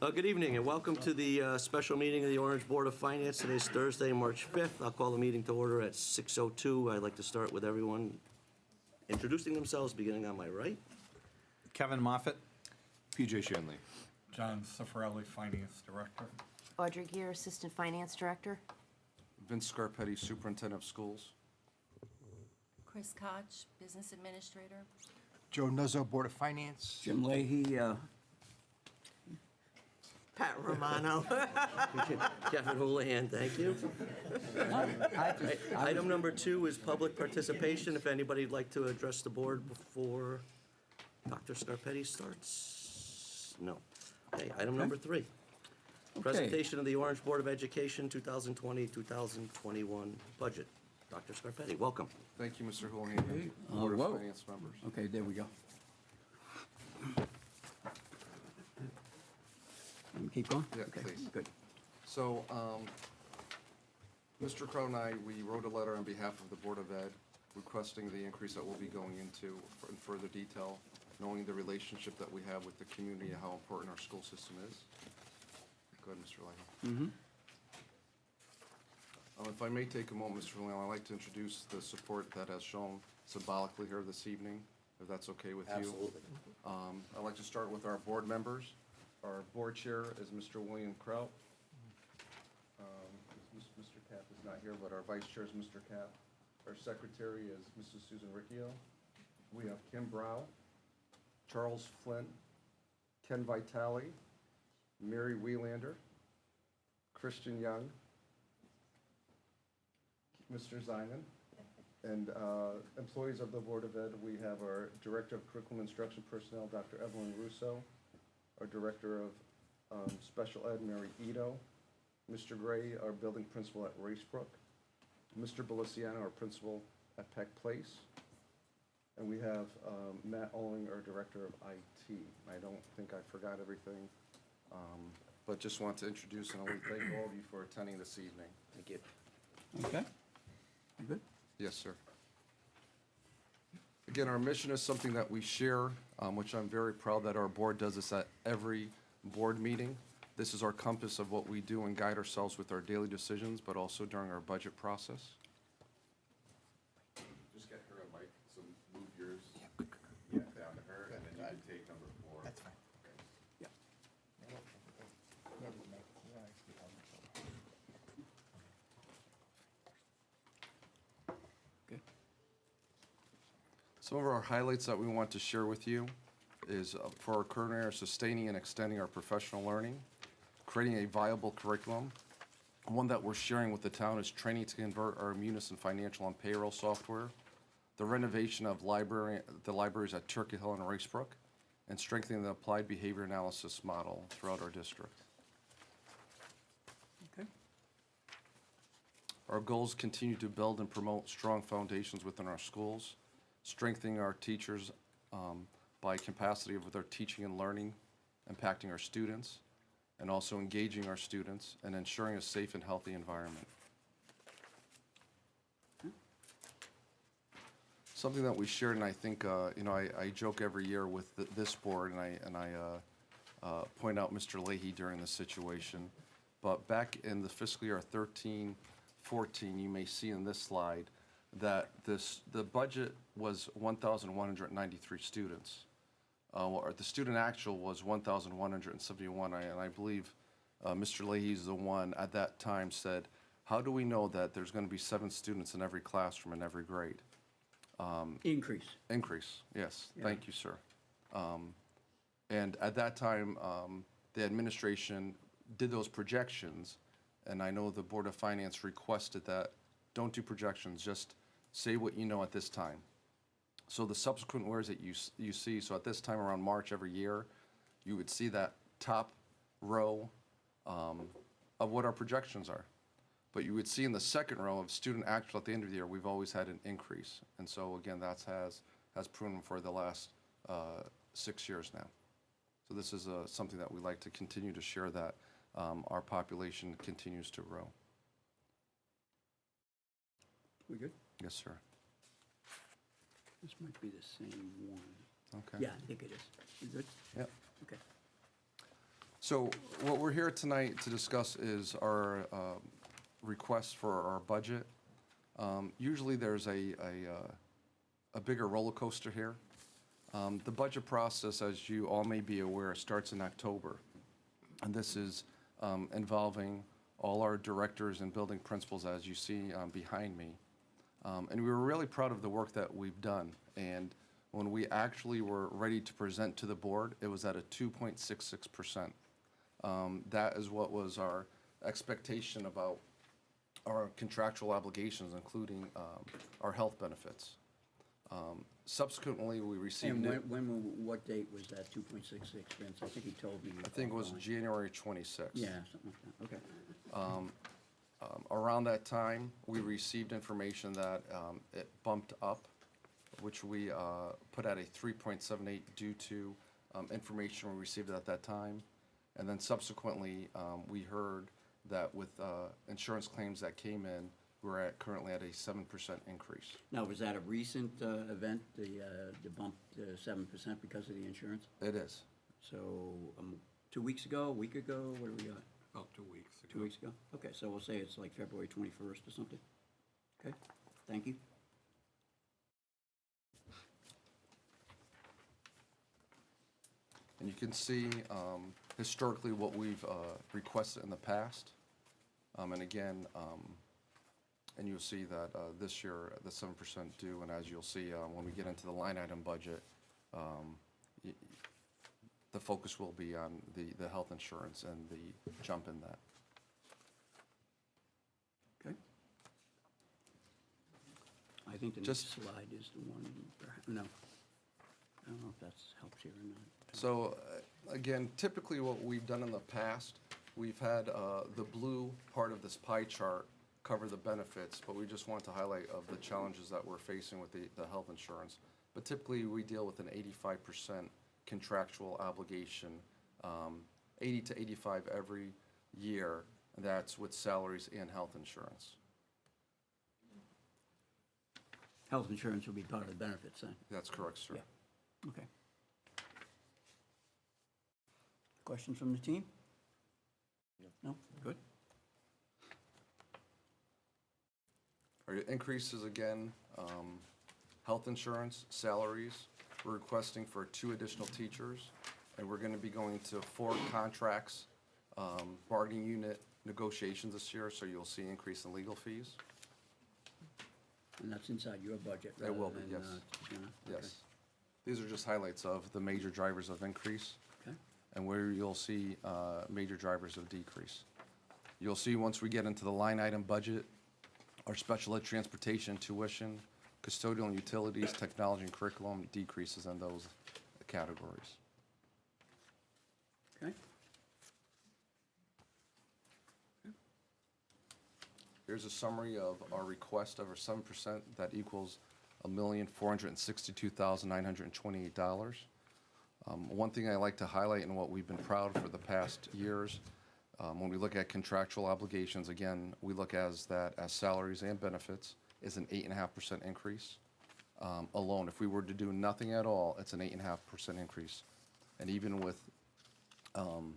Good evening and welcome to the special meeting of the Orange Board of Finance. Today's Thursday, March 5th. I'll call the meeting to order at 6:02. I'd like to start with everyone introducing themselves, beginning on my right. Kevin Moffett. PJ Shanley. John Cifarelli, Finance Director. Audrey Gear, Assistant Finance Director. Vince Scarpetti, Superintendent of Schools. Chris Koch, Business Administrator. Joe Nuzzo, Board of Finance. Jim Leahy, Pat Romano. Kevin Houlihan, thank you. Item number 2 is public participation. If anybody would like to address the board before Dr. Scarpetti starts? No. Okay, item number 3. Presentation of the Orange Board of Education 2020-2021 budget. Dr. Scarpetti, welcome. Thank you, Mr. Houlihan. Board of whoa. Finance members. okay, there we go. Let me keep going? Yeah, Okay, please. good. So, Mr. Crow and I, we wrote a letter on behalf of the Board of Ed requesting the increase that we'll be going into in further detail, knowing the relationship that we have with the community and how important our school system is. Go ahead, Mr. Leahy. If I may take a moment, Mr. Leahy, I'd like to introduce the support that has shown symbolically here this evening, if that's okay with you. Absolutely. I'd like to start with our board members. Our board chair is Mr. William Kraut. Mr. Cap is not here, but our vice chair is Mr. Cap. Our secretary is Mrs. Susan Riccio. We have Kim Brow, Charles Flynn, Ken Vitale, Mary Wielander, Christian Young, Mr. Ziman, and employees of the Board of Ed. We have our Director of Curriculum Instruction Personnel, Dr. Evelyn Russo, our Director of Special Ed, Mary Ito, Mr. Gray, our Building Principal at Racebrook, Mr. Beliciano, our Principal at Peck Place, and we have Matt Olling, our Director of IT. I don't think I forgot everything, but just want to introduce and I want to thank all of you for attending this evening. Thank you. Okay, you good? Yes, sir. Again, our mission is something that we share, which I'm very proud that our board does this at every board meeting. This is our compass of what we do and guide ourselves with our daily decisions, but also during our budget process. Just get her a mic, so move yours down to her, and then you can take number 4. That's fine. Yeah. Good. Some of our highlights that we want to share with you is for our current area, sustaining and extending our professional learning, creating a viable curriculum. One that we're sharing with the town is training to convert our Munis and financial and payroll software, the renovation of the libraries at Turkey Hill and Racebrook, and strengthening the applied behavior analysis model throughout our district. Okay. Our goals continue to build and promote strong foundations within our schools, strengthening our teachers by capacity with our teaching and learning, impacting our students, and also engaging our students and ensuring a safe and healthy environment. Something that we shared, and I think, I joke every year with this board, and I point out Mr. Leahy during this situation, but back in the fiscal year 13-14, you may see in this slide that the budget was 1,193 students. The student actual was 1,171, and I believe Mr. Leahy is the one at that time said, how do we know that there's going to be 7 students in every classroom in every grade? Increase. Increase, yes. Yeah. Thank you, sir. And at that time, the administration did those projections, and I know the Board of Finance requested that don't do projections, just say what you know at this time. So the subsequent years that you see, so at this time around March every year, you would see that top row of what our projections are. But you would see in the second row of student actual at the end of the year, we've always had an increase. And so again, that has proven for the last 6 years now. So this is something that we like to continue to share, that our population continues to grow. We good? Yes, sir. This might be the same one. Okay. Yeah, I think it is. You good? Yep. Okay. So what we're here tonight to discuss is our request for our budget. Usually there's a bigger roller coaster here. The budget process, as you all may be aware, starts in October. And this is involving all our directors and building principals, as you see behind me. And we were really proud of the work that we've done. And when we actually were ready to present to the board, it was at a 2.66%. That is what was our expectation about our contractual obligations, including our health benefits. Subsequently, we received And it, what date was that 2.66, Vince? I think he told me. I think it was offline. January 26th. Yeah, something like that, okay. Around that time, we received information that it bumped up, which we put at a 3.78 due to information we received at that time. And then subsequently, we heard that with insurance claims that came in, we're currently at a 7% increase. Now, was that a recent event, the bump to 7% because of the insurance? It is. So, 2 weeks ago, a week ago, what do we got? About 2 weeks ago. 2 weeks ago? Okay, so we'll say it's like February 21st or something. Okay, thank you. And you can see historically what we've requested in the past. And again, and you'll see that this year, the 7% due, and as you'll see when we get into the line item budget, the focus will be on the health insurance and the jump in that. Okay. I think the next Just- slide is the one, no. I don't know if that helps here or not. So again, typically what we've done in the past, we've had the blue part of this pie chart cover the benefits, but we just want to highlight of the challenges that we're facing with the health insurance. But typically, we deal with an 85% contractual obligation, 80 to 85 every year, and that's with salaries and health insurance. Health insurance will be part of the benefits then? That's correct, sir. Yeah. Okay. Questions from the team? No? Good. Our increases again, health insurance, salaries, we're requesting for 2 additional teachers, and we're gonna be going to 4 contracts, bargaining unit negotiations this year, so you'll see increase in legal fees. And that's inside your budget? It will be, rather yes. than, Jenna? Okay. Yes. These are just highlights of the major drivers of increase, Okay. and where you'll see major drivers of decrease. You'll see once we get into the line item budget, our special ed transportation, tuition, custodial and utilities, technology and curriculum decreases in those categories. Okay. Here's a summary of our request over 7%, that equals $1,462,928. One thing I like to highlight and what we've been proud of for the past years, when we look at contractual obligations, again, we look as salaries and benefits is an 8.5% increase alone. If we were to do nothing at all, it's an 8.5% increase. And even with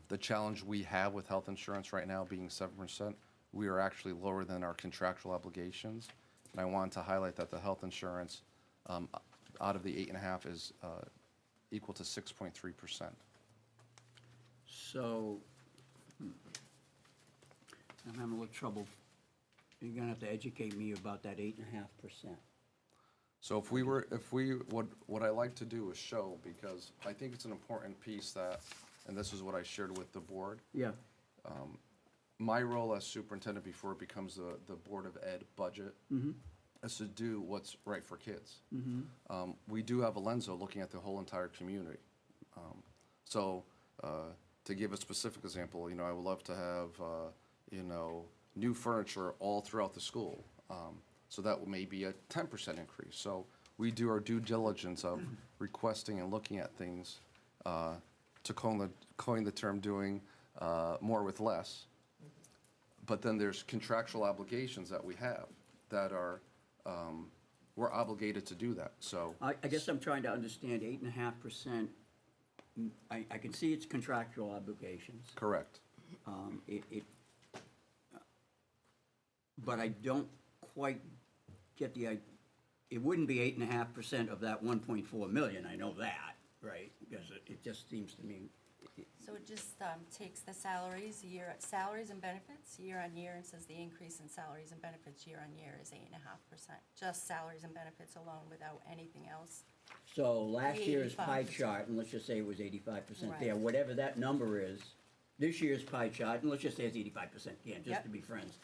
the challenge we have with health insurance right now being 7%, we are actually lower than our contractual obligations. And I wanted to highlight that the health insurance out of the 8.5 is equal to 6.3%. So, I'm having a little trouble. You're gonna have to educate me about that 8.5%. So what I like to do is show, because I think it's an important piece that, and this is what I shared with the board. Yeah, My role as superintendent before it becomes the Board of Ed budget is to do what's right for kids. We do have a Lenzo looking at the whole entire community. So to give a specific example, I would love to have, new furniture all throughout the school. So that may be a 10% increase. So we do our due diligence of requesting and looking at things, to coin the term doing more with less. But then there's contractual obligations that we have that are, we're obligated to do that, so. I guess I'm trying to understand 8.5% I can see it's contractual obligations. Correct. But I don't quite get it wouldn't be 8.5% of that 1.4 million, I know that, right? Because it just seems to me, So it just takes the salaries and benefits year on year, and says the increase in salaries and benefits year on year is 8.5%. Just salaries and benefits alone without anything else. so last year's pie 85%. chart, and let's just say it was 85% there, Right. whatever that number is, this year's pie chart, and let's just say it's 85%, again, just Yep. to be friends.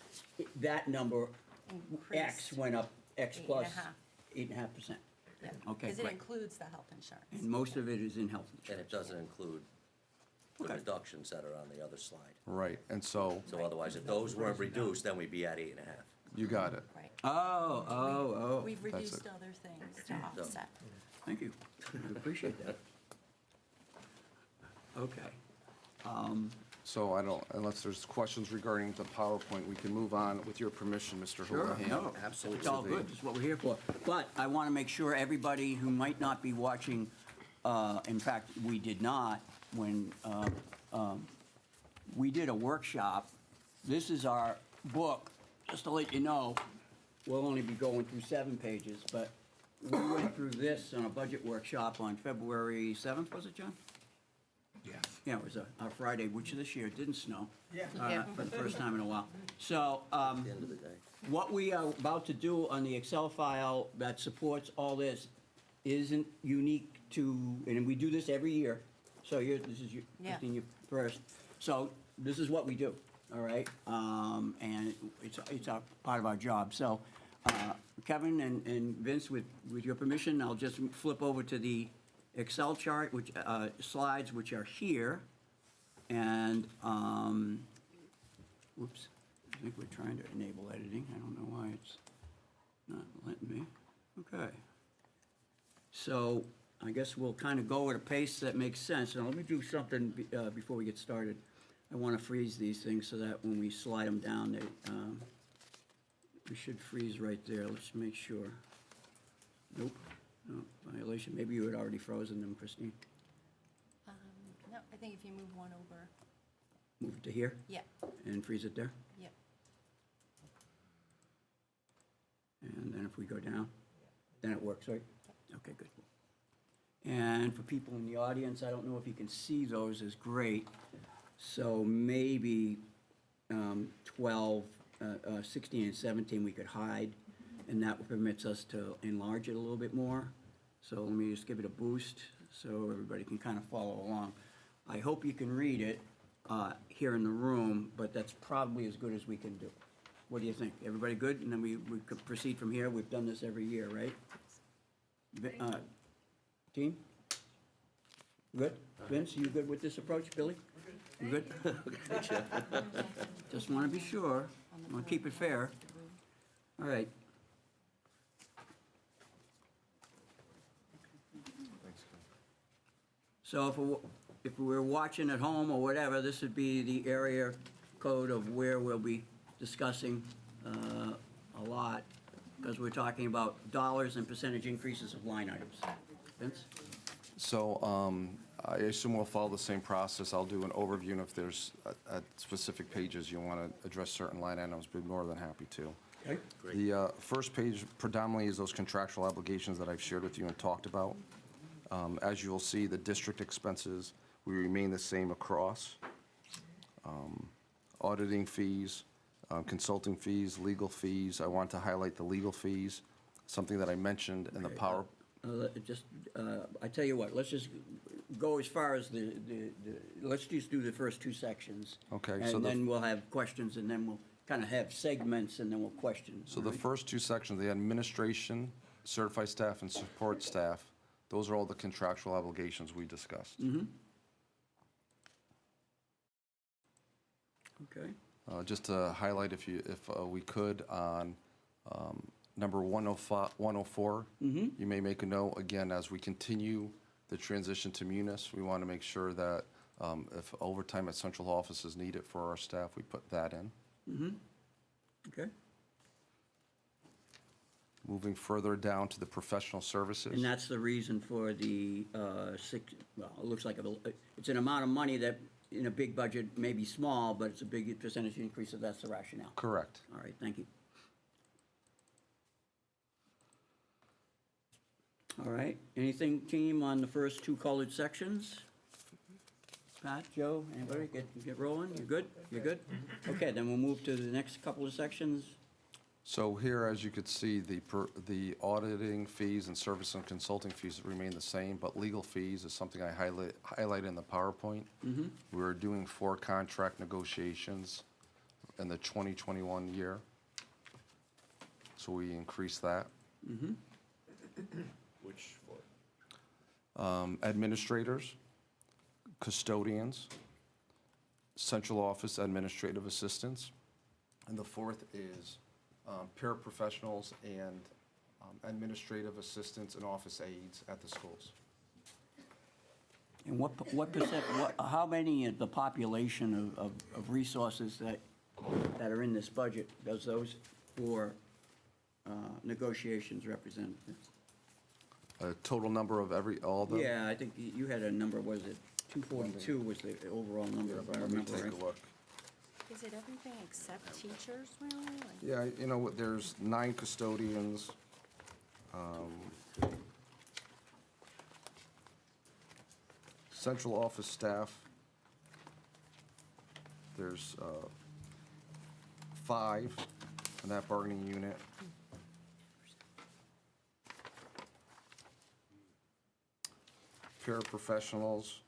That number, X Increased. went up, X plus 8.5. 8.5%. Yeah, Okay, because it great. includes the health insurance. And most of it is in health And insurance. it doesn't include the Okay. reductions that are on the other slide. Right, and so, So otherwise, if those weren't reduced, then we'd be at 8.5. you got it. Right. Oh, We've That's reduced it. other things to offset. thank you. I appreciate that. Okay. So I don't, unless there's questions regarding the PowerPoint, we can move on with your permission, Mr. Sure, Houlihan. no, Absolutely. it's all good, that's what we're here for. But I want to make sure everybody who might not be watching, in fact, we did not, when we did a workshop. This is our book, just to let you know, we'll only be going through 7 pages, but we went through this on a budget workshop on February 7th, was it, John? Yes. Yeah, it was a Friday, which this year didn't snow. Yeah. For the first time in a while. So, At the end of the day. what we are about to do on the Excel file that supports all this isn't unique to, and we do this every year. So this is your, Yeah. Christine, your first. So this is what we do, all right? And it's a part of our job. So, Kevin and Vince, with your permission, I'll just flip over to the Excel chart, which, slides which are here. And, whoops, I think we're trying to enable editing. I don't know why it's not letting me. Okay. So I guess we'll kind of go at a pace that makes sense. Now, let me do something before we get started. I want to freeze these things so that when we slide them down, they, we should freeze right there. Let's make sure. Nope, no violation. Maybe you had already frozen them, Christine. No, I think if you move one over, Move it to here yeah, and freeze it there. yeah. And then if we go down, then it works, right? Okay, good. And for people in the audience, I don't know if you can see those as great. So maybe 12, 16 and 17 we could hide, and that permits us to enlarge it a little bit more. So let me just give it a boost so everybody can kind of follow along. I hope you can read it here in the room, but that's probably as good as we can do. What do you think? Everybody good? And then we could proceed from here. We've done this every year, right? Team? Good? Vince, you good with this approach? Billy? You good? Just want to be sure. Want to keep it fair. All right. So if we were watching at home or whatever, this would be the area code of where we'll be discussing a lot, because we're talking about dollars and percentage increases of line items. Vince? So I assume we'll follow the same process. I'll do an overview, and if there's at specific pages you want to address certain line items, we'd be more than happy to. Okay. The first page predominantly is those contractual obligations that I've shared with you and talked about. As you will see, the district expenses, we remain the same across. Auditing fees, consulting fees, legal fees. I want to highlight the legal fees, something that I mentioned in the power. I tell you what, let's just go as far as let's just do the first 2 sections. Okay, so And the- then we'll have questions, and then we'll kind of have segments, and then we'll question. So the first 2 sections, the administration, certified staff, and support staff, those are all the contractual obligations we discussed. Okay. Just to highlight, if we could, on number 104, you may make a note, again, as we continue the transition to Munis, we want to make sure that if overtime at central office is needed for our staff, we put that in. Okay. Moving further down to the professional services. And that's the reason for the well, it looks like it's an amount of money that in a big budget may be small, but it's a big percentage increase, so that's the rationale. Correct. All right, thank you. All right, anything, team, on the first two colored sections? Pat, Joe, anybody, get rolling? You good? You're good? Okay, then we'll move to the next couple of sections. So here, as you could see, the auditing fees and service and consulting fees remain the same, but legal fees is something I highlight in the PowerPoint. We're doing 4 contract negotiations in the 2021 year. So we increased that. Which for? Administrators, custodians, central office administrative assistants. And the 4th is paraprofessionals and administrative assistants and office aides at the schools. And what percent, how many of the population of resources that are in this budget does those 4 negotiations represent? A total number of all of them? Yeah, I think you had a number, was it 242 was the overall number, if I Let me remember take right? a look. Is it everything except teachers, really? Like- Yeah, you know, what? There's 9 custodians. Central office staff. There's 5 in that bargaining unit. Paraprofessionals.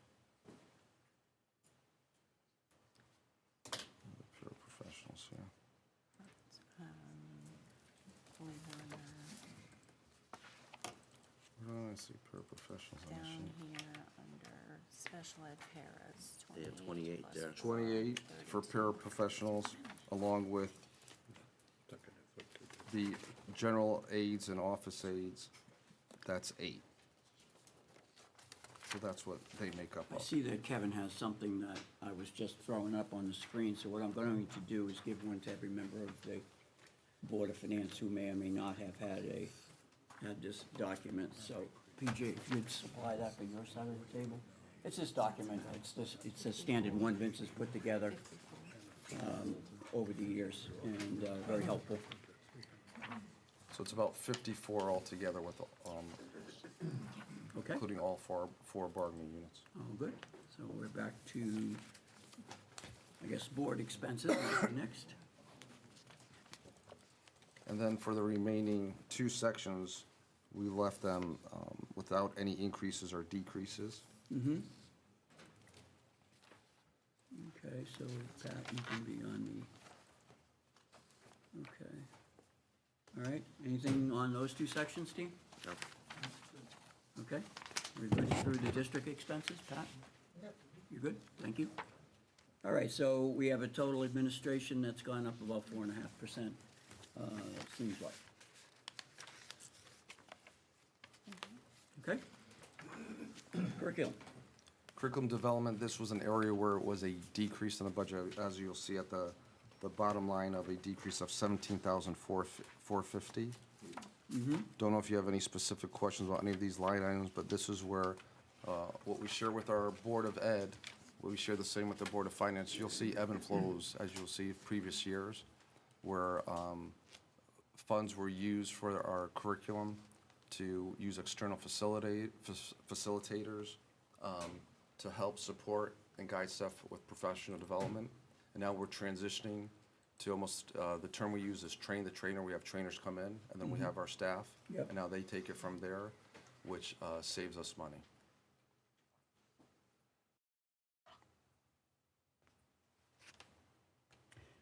Paraprofessionals, yeah. Where do I see paraprofessionals on the Down sheet? here under special ed paras, They have 28 plus there. 28 for paraprofessionals, along with the general aides and office aides. That's 8. So that's what they make up I of. see that Kevin has something that I was just throwing up on the screen, so what I'm going to do is give one to every member of the Board of Finance who may or may not have had this document. So, PJ, if you'd supply that for your side of the table. It's this document, it's a standard one Vince has put together over the years, and very helpful. So it's about 54 altogether with, Okay? including all four bargaining units. Oh, good. So we're back to, I guess, board expenses next. And then for the remaining 2 sections, we left them without any increases or decreases. Okay, so Pat, you can be on the, okay. All right, anything on those 2 sections, Steve? No. Okay, we're good through the district expenses, Pat? You good? Thank you. All right, so we have a total administration that's gone up about 4.5%, seems like. Okay? Curriculum. Curriculum development, this was an area where it was a decrease in the budget, as you'll see at the bottom line of a decrease of $17,450. Don't know if you have any specific questions about any of these line items, but this is where what we share with our Board of Ed, we share the same with the Board of Finance. You'll see ebb and flows, as you'll see previous years, where funds were used for our curriculum to use external facilitators to help support and guide staff with professional development. And now we're transitioning to almost, the term we use is train the trainer. We have trainers come in, and then we have our staff. Yep. And now they take it from there, which saves us money.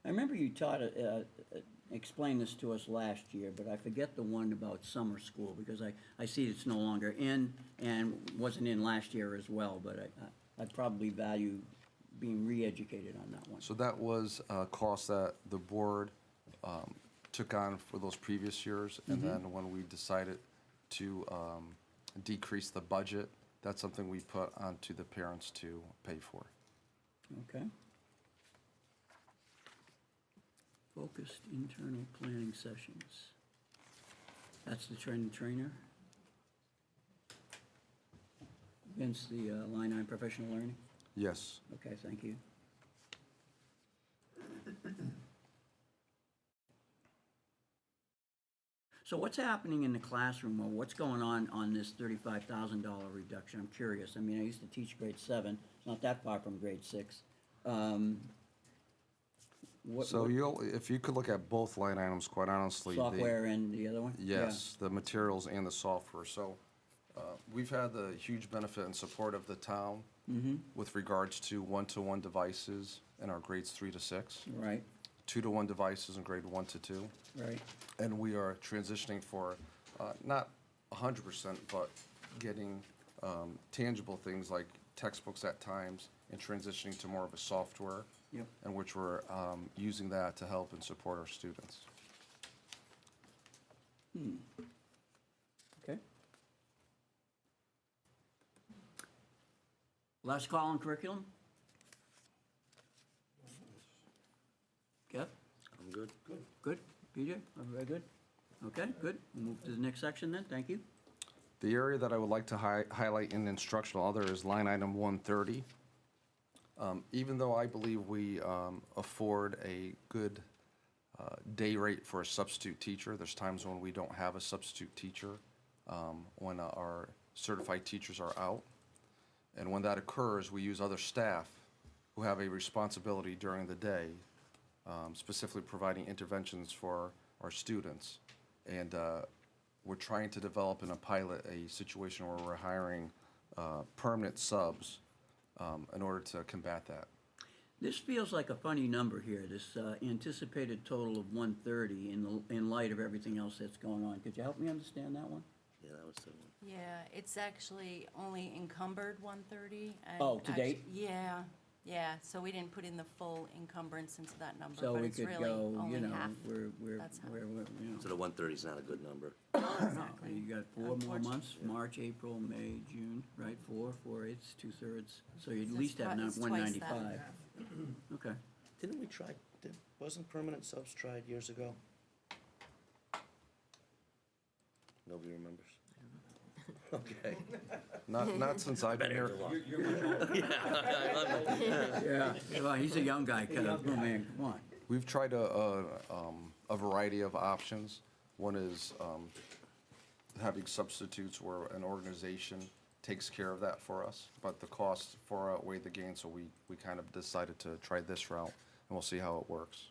I remember you explained this to us last year, but I forget the one about summer school, because I see it's no longer in, and wasn't in last year as well, but I'd probably value being re-educated on that one. So that was a cost that the board took on for those previous years. And then when we decided to decrease the budget, that's something we put onto the parents to pay for. Okay. Focused internal planning sessions. That's the trainer? Against the line item professional learning? Yes. Okay, thank you. So what's happening in the classroom, or what's going on this $35,000 reduction? I'm curious. I mean, I used to teach grade 7, it's not that far from grade 6. So if you could look at both line items, quite honestly. Software and the other one? Yes, the materials and the software. So we've had the huge benefit and support of the town with regards to one-to-one devices in our grades 3 to 6, Yeah, right, 2-to-1 devices in grade 1 to 2. right. And we are transitioning for, not 100%, but getting tangible things like textbooks at times and transitioning to more of a software. Yep. In which we're using that to help and support our students. Okay. Last call on curriculum? Kev? I'm good. Good. Good? PJ? Everybody good? Okay, good. We'll move to the next section then, thank you. The area that I would like to highlight in instructional other is line item 130. Even though I believe we afford a good day rate for a substitute teacher, there's times when we don't have a substitute teacher, when our certified teachers are out. And when that occurs, we use other staff who have a responsibility during the day, specifically providing interventions for our students. And we're trying to develop in a pilot a situation where we're hiring permanent subs in order to combat that. This feels like a funny number here, this anticipated total of 130 in light of everything else that's going on. Could you help me understand that one? Yeah, that was the one. Yeah, it's actually only encumbered 130. and Oh, to date? Yeah, so we didn't put in the full encumbrance into that number, So but we it's could really go, only half. we're, That's how- you know. So the 130 is not a good number. Exactly. You got 4 more Unfortunately. months, March, April, May, June, right? 4, 8, 2/3. So you'd at It's least have twi- it's twice that. 195. Okay. Didn't we try, wasn't permanent subs tried years ago? Nobody remembers? Okay. Not since I've been here. Yeah, well, he's a young guy, Kev. Oh, man, come on. We've tried a variety of options. One is having substitutes where an organization takes care of that for us, but the costs far outweigh the gain, so we kind of decided to try this route, and we'll see how it works.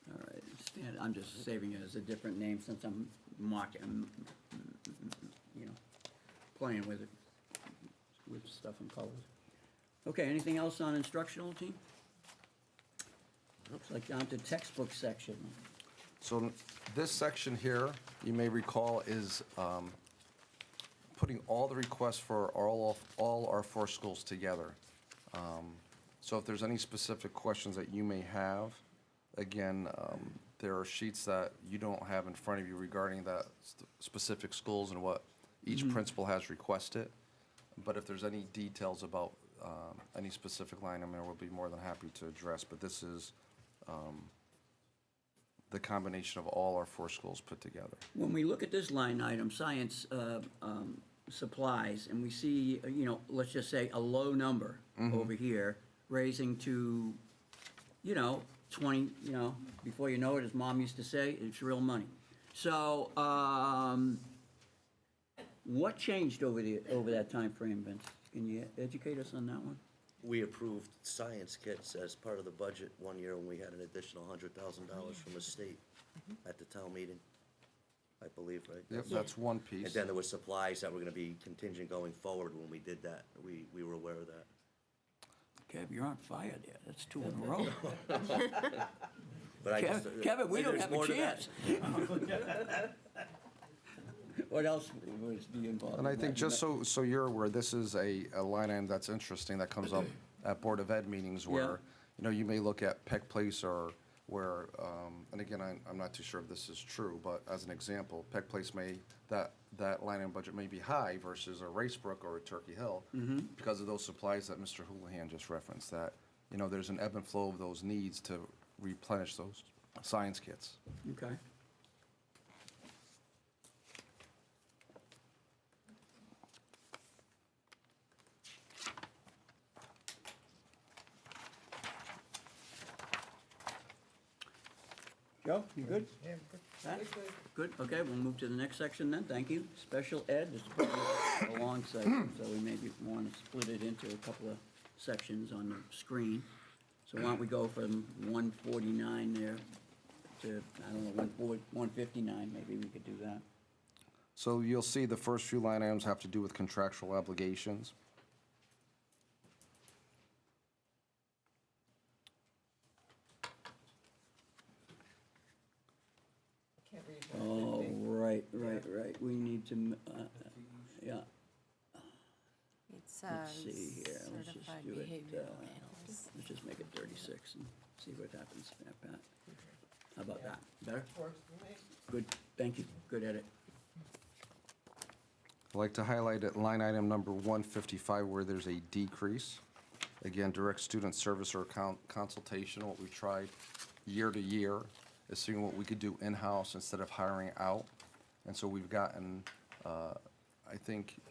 All right, I'm just saving it as a different name since I'm mocking, you know, playing with it, with stuff in colors. Okay, anything else on instructional team? Looks like down to textbook section. So this section here, you may recall, is putting all the requests for all our 4 schools together. So if there's any specific questions that you may have, again, there are sheets that you don't have in front of you regarding that specific schools and what each principal has requested. But if there's any details about any specific line, I mean, we'll be more than happy to address. But this is the combination of all our 4 schools put together. When we look at this line item, science supplies, and we see, you know, let's just say a low number over here, raising to, you know, 20, you know, before you know it, as Mom used to say, it's real money. So, what changed over that time frame, Vince? Can you educate us on that one? We approved science kits as part of the budget one year when we had an additional $100,000 from the state at the town meeting, I believe, right? Yep, that's one And piece. then there were supplies that were gonna be contingent going forward when we did that. We were aware of that. Kev, you're on fire there. That's 2 in a row. But I just. Kevin, we don't there's have more a to that. chance. What else was the involved? And I think just so you're aware, this is a line item that's interesting that comes up at Board of Ed meetings where, Yeah. you know, you may look at Peck Place or where, and again, I'm not too sure if this is true, but as an example, Peck Place that line item budget may be high versus a Racebrook or a Turkey Hill because of those supplies that Mr. Houlihan just referenced, that, you know, there's an ebb and flow of those needs to replenish those science kits. Okay. Joe, you good? Yeah, good. Good, okay, we'll move to the next section then, thank you. Special ed, this is probably a long section, so we maybe want to split it into a couple of sections on the screen. So why don't we go from 149 there to, I don't know, 159, maybe we could do that. So you'll see the first few line items have to do with contractual obligations. Oh, right, we need to, yeah, It's Let's see here. Let's just certified do it, behavioral analyst. let's just make it 36 and see what happens, yeah, Pat. How about that, better? Good, thank you, good edit. I'd like to highlight at line item number 155 where there's a decrease. Again, direct student service or consultation, what we've tried year to year is seeing what we could do in-house instead of hiring out. And so we've gotten, I think,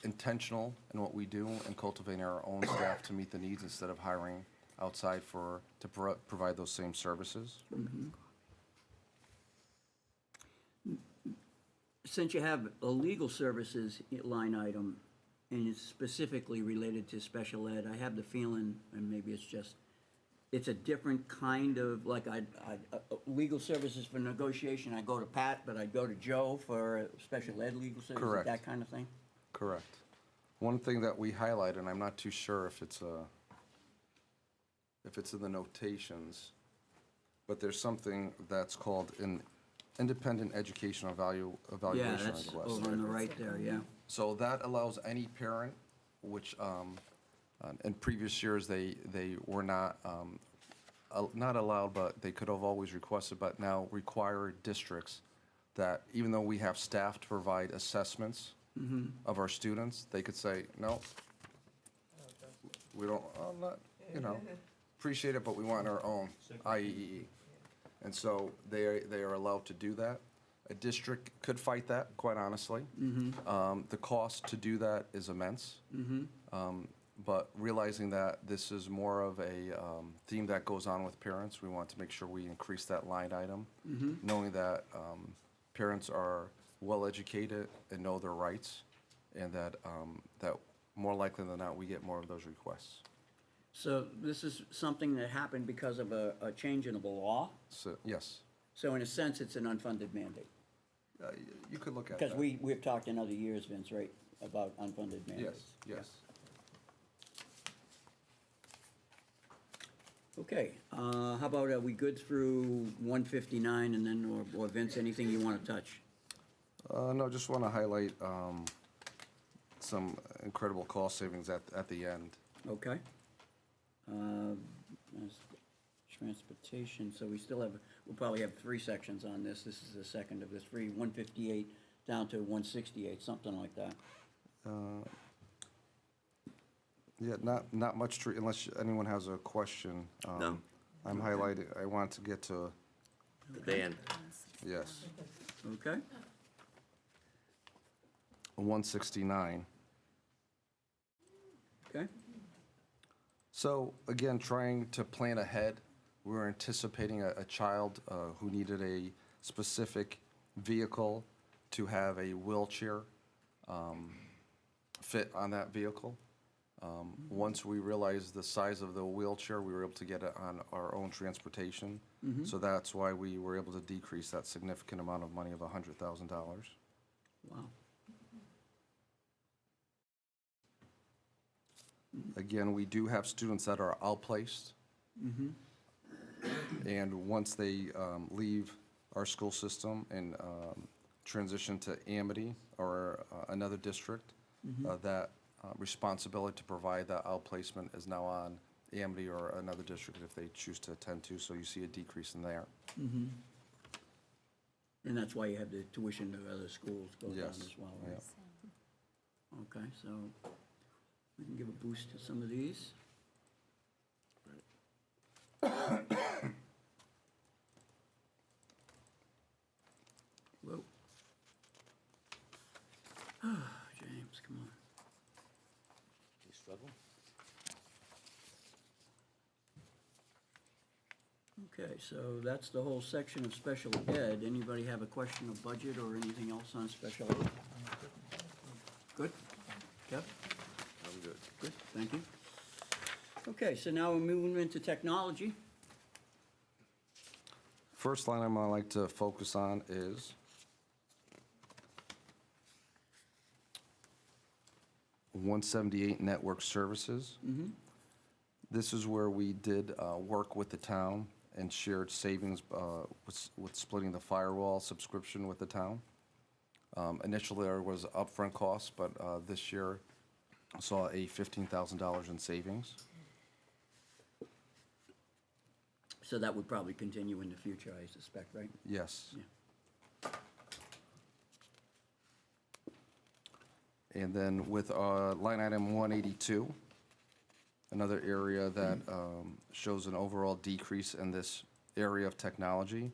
intentional in what we do and cultivating our own staff to meet the needs instead of hiring outside to provide those same services. Since you have a legal services line item, and it's specifically related to special ed, I have the feeling, and maybe it's a different kind of, like, legal services for negotiation, I go to Pat, but I'd go to Joe for special ed legal services, Correct. that kind of thing? Correct. One thing that we highlight, and I'm not too sure if it's in the notations, but there's something that's called an independent educational Yeah, evaluation that's request. over on the right there, yeah. So that allows any parent, which in previous years they were not allowed, but they could have always requested, but now require districts that even though we have staff to provide assessments of our students, they could say, no, we don't, appreciate it, but we want our own IEE. And so they are allowed to do that. A district could fight that, quite honestly. The cost to do that is immense. But realizing that this is more of a theme that goes on with parents, we want to make sure we increase that line item, knowing that parents are well-educated and know their rights, and that more likely than not, we get more of those requests. So this is something that happened because of a change in the law? So, yes, So in a sense, it's an unfunded mandate? you could look at that. Because we've talked in other years, Vince, right, about unfunded mandates? Yes. Okay, how about, are we good through 159 and then, or Vince, anything you want to touch? No, just want to highlight some incredible cost savings at the end. Okay. That's transportation, so we still have, we'll probably have 3 sections on this. This is the second of the 3, 158 down to 168, something like that. Yeah, not much, unless anyone has a question. No. I'm highlighting, I want to get to, The band. yes, Okay? 169. Okay? So again, trying to plan ahead, we were anticipating a child who needed a specific vehicle to have a wheelchair fit on that vehicle. Once we realized the size of the wheelchair, we were able to get it on our own transportation. So that's why we were able to decrease that significant amount of money of $100,000. Wow. Again, we do have students that are outplaced. And once they leave our school system and transition to Amity or another district, that responsibility to provide that outplacement is now on Amity or another district if they choose to attend to, so you see a decrease in there. And that's why you have the tuition to other schools go down Yes, as well, yeah. right? Okay, so we can give a boost to some of these. Whoa. James, come on. You struggle? Okay, so that's the whole section of special ed. Anybody have a question of budget or anything else on special ed? Good? Kev? I'm good. Good, thank you. Okay, so now we're moving into technology. First line item I'd like to focus on is $178 network services. This is where we did work with the town and shared savings with splitting the firewall subscription with the town. Initially, there was upfront costs, but this year saw a $15,000 in savings. So that would probably continue in the future, I suspect, right? Yes. Yeah. And then with line item 182, another area that shows an overall decrease in this area of technology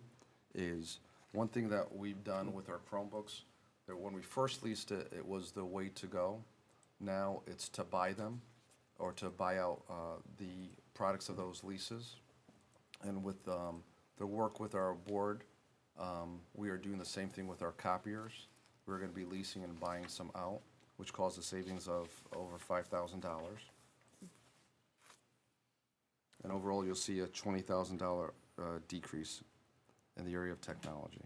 is one thing that we've done with our Chromebooks, that when we first leased it, it was the way to go. Now it's to buy them or to buy out the products of those leases. And with the work with our board, we are doing the same thing with our copiers. We're going to be leasing and buying some out, which caused a savings of over $5,000. And overall, you'll see a $20,000 decrease in the area of technology.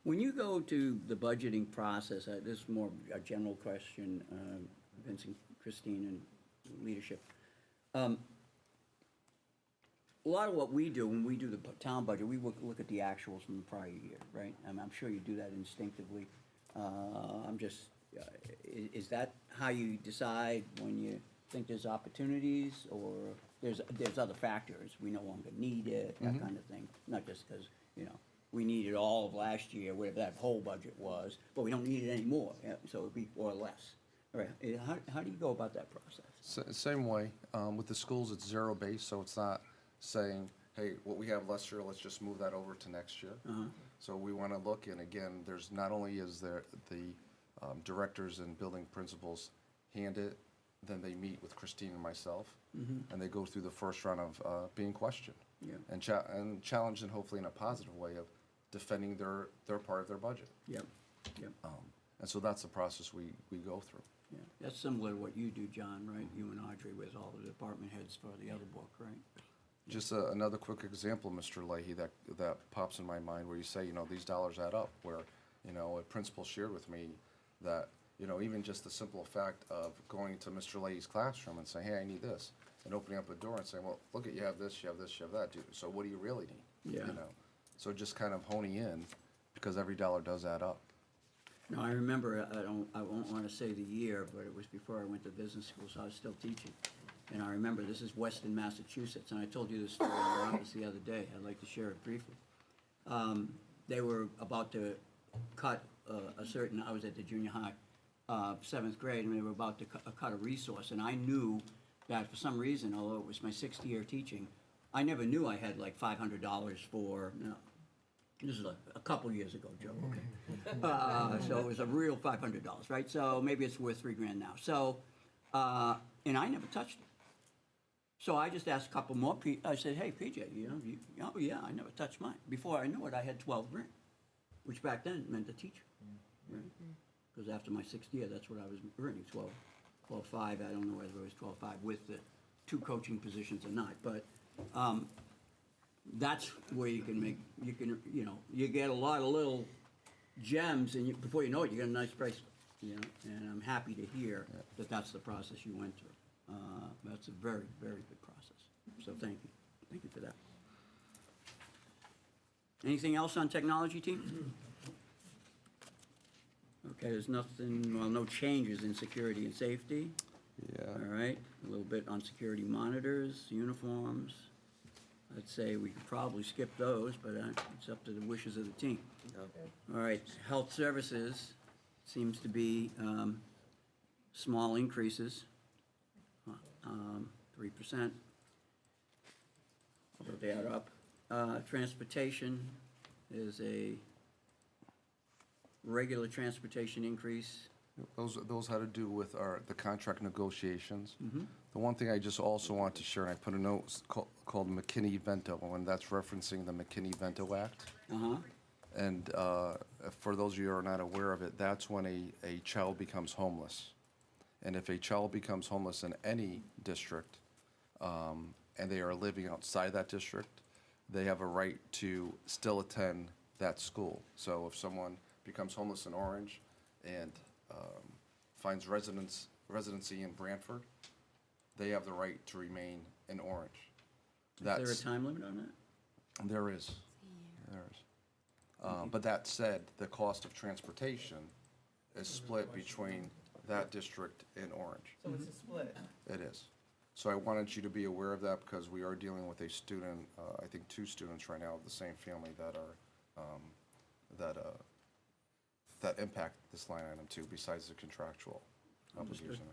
When you go to the budgeting process, this is more a general question, Vincent, Christine, and leadership. A lot of what we do when we do the town budget, we look at the actuals from the prior year, right? I'm sure you do that instinctively. I'm just, is that how you decide when you think there's opportunities, or there's other factors? We no longer need it, that kind of thing, not just because, we needed all of last year, whatever that whole budget was, but we don't need it anymore, so it'd be, or less. All right, how do you go about that process? Same way. With the schools, it's zero-based, so it's not saying, hey, what we have last year, let's just move that over to next year. So we want to look, and again, there's not only is there the directors and building principals hand it, then they meet with Christine and myself, and they go through the first round of being questioned. Yeah. And challenged, and hopefully in a positive way of defending their part of their budget. Yep, yep, And so that's the process we go through. yeah. That's similar to what you do, John, right? You and Audrey with all the department heads for the other book, right? Just another quick example, Mr. Leahy, that pops in my mind where you say, these dollars add up, where, a principal shared with me that, even just the simple fact of going to Mr. Leahy's classroom and saying, hey, I need this, and opening up a door and saying, well, look at, you have this, you have this, you have that, so what do you really need? Yeah. So just kind of honing in, because every dollar does add up. No, I remember, I won't want to say the year, but it was before I went to business school, so I was still teaching. And I remember, this is Weston, Massachusetts, and I told you this story in the office the other day. I'd like to share it briefly. They were about to cut I was at the junior high, 7th grade, and they were about to cut a resource. And I knew that for some reason, although it was my 6th year teaching, I never knew I had like $500 for, this is a couple years ago, Joe, okay. So it was a real $500, right? So maybe it's worth $3,000 now. So, and I never touched it. So I just asked a couple more I said, hey, PJ, oh yeah, I never touched mine. Before I knew it, I had $12,000, which back then meant a teacher, right? Because after my 6th year, that's what I was earning, 12.5. I don't know whether it was 12.5 with the 2 coaching positions or not, but that's where you get a lot of little gems, and before you know it, you get a nice price, and I'm happy to hear that that's the process you went through. That's a very, very good process, so thank you for that. Anything else on technology, team? Okay, there's no changes in security and safety. Yeah. All right, a little bit on security monitors, uniforms. I'd say we could probably skip those, but it's up to the wishes of the team. All right, health services seems to be small increases, 3%, although they add up. Transportation is a regular transportation increase Those had to do with the contract negotiations. The one thing I just also want to share, and I put a note called McKinney-Vento, and that's referencing the McKinney-Vento Act. Uh-huh. And for those of you who are not aware of it, that's when a child becomes homeless. And if a child becomes homeless in any district, and they are living outside that district, they have a right to still attend that school. So if someone becomes homeless in Orange and finds residency in Brantford, they have the right to remain in Orange. Is there a time limit on that? There is. There is. But that said, the cost of transportation is split between that district and Orange. So it's a split. It is. So I wanted you to be aware of that because we are dealing with a student, I think 2 students right now of the same family that are, that impact this line item too, besides the contractual Understood. obligation.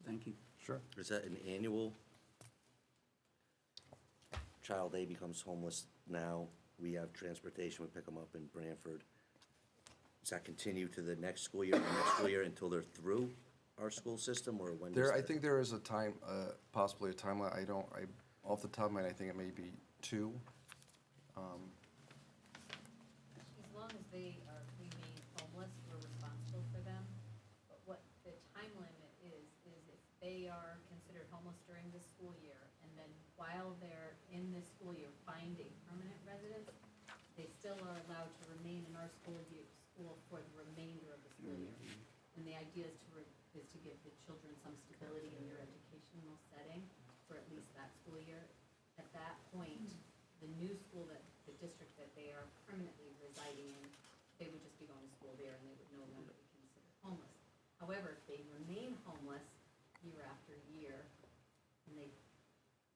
Thank you. Sure. Is that an annual? Child A becomes homeless now, we have transportation, we pick them up in Branford. Does that continue to the next school year, until they're through our school system, or when does I that? think there is a time, possibly a timeline. Off the top of my head, I think it may be 2. As long as they remain homeless, we're responsible for them. But what the time limit is if they are considered homeless during this school year, and then while they're in this school year finding permanent residence, they still are allowed to remain in our school for the remainder of the school year. And the idea is to give the children some stability in their educational setting for at least that school year. At that point, the new school the district that they are permanently residing in, they would just be going to school there and they would no longer be considered homeless. However, if they remain homeless year after year, and they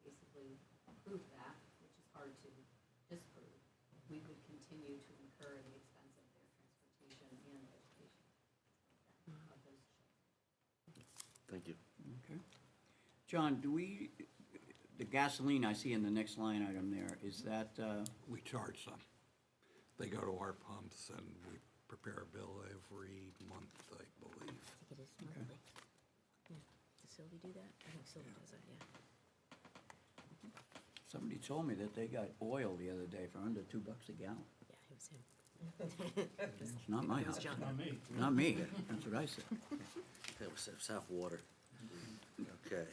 basically prove that, which is hard to disprove, we would continue to incur the expense of their transportation and education of those children. Thank you. Okay. John, the gasoline I see in the next line item there, is that, We charge them. They go to our pumps and we prepare a bill every month, I believe. I think it is monthly. Yeah. Does Sylvie do that? I think Sylvie does that, yeah. somebody told me that they got oil the other day for under $2 a gallon. Yeah, it was him. It's not my It was house. John. Not me. That's what I said. It was half water. Okay.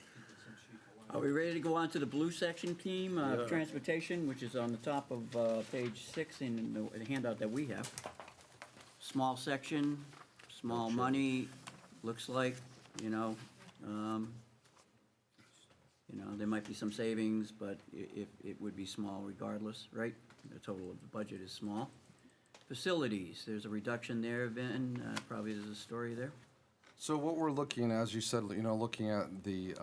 Are we ready to go on to the blue section team, Yeah. transportation, which is on the top of page 6 in the handout that we have? Small section, small money, looks like, there might be some savings, but it would be small regardless, right? The total of the budget is small. Facilities, there's a reduction there, Vin, probably there's a story there. So what we're looking, as you said, looking at the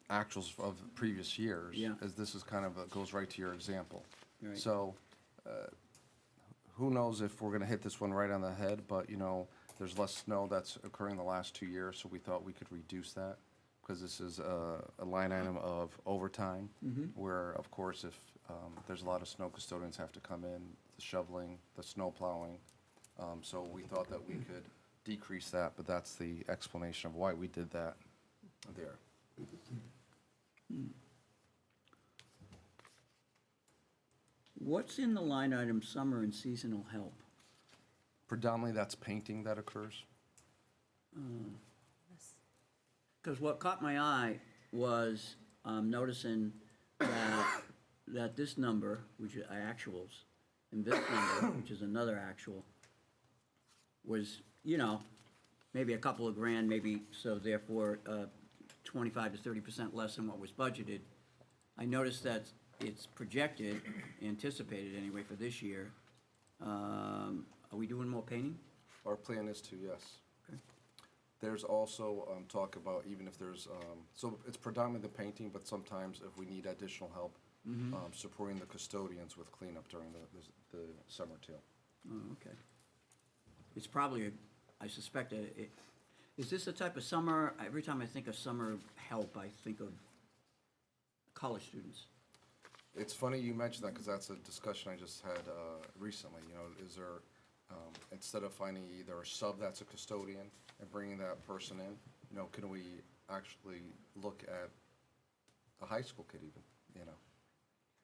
actuals of previous years. Yeah. As this is kind of, goes right to your example. Right. So, who knows if we're gonna hit this one right on the head, but, there's less snow that's occurring the last 2 years, so we thought we could reduce that, because this is a line item of overtime, where, of course, if there's a lot of snow custodians have to come in, the shoveling, the snow plowing. So we thought that we could decrease that, but that's the explanation of why we did that there. What's in the line item, summer and seasonal help? Predominantly, that's painting that occurs. Because what caught my eye was noticing that this number, which are actuals, and this number, which is another actual, was, maybe a couple of grand, maybe, so therefore 25 to 30% less than what was budgeted. I noticed that it's projected, anticipated anyway, for this year. Are we doing more painting? Our plan is to, yes. Okay. There's also talk about even if there's, so it's predominantly the painting, but sometimes if we need additional help, supporting the custodians with cleanup during the summer too. Oh, okay. It's probably, I suspect, is this the type of summer, every time I think of summer help, I think of college students. It's funny you mentioned that, because that's a discussion I just had recently, is there, Instead of finding either a sub that's a custodian and bringing that person in, you know, can we actually look at a high school kid even, you know?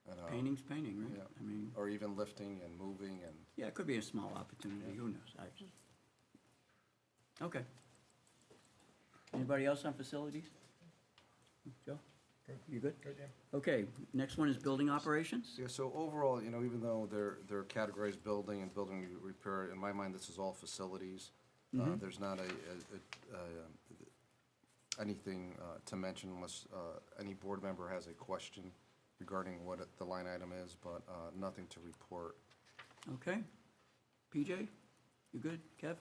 And, Painting's painting, right? Yeah. I mean, or even lifting and moving and, yeah, it could be a small opportunity, who knows? Okay. Anybody else on facilities? Joe? You good? Good, yeah. Okay, next one is building operations? yeah, so overall, you know, even though they're categorized building and building repair, in my mind, this is all facilities. There's not anything to mention unless any board member has a question regarding what the line item is, but nothing to report. Okay. PJ, you good? Kev?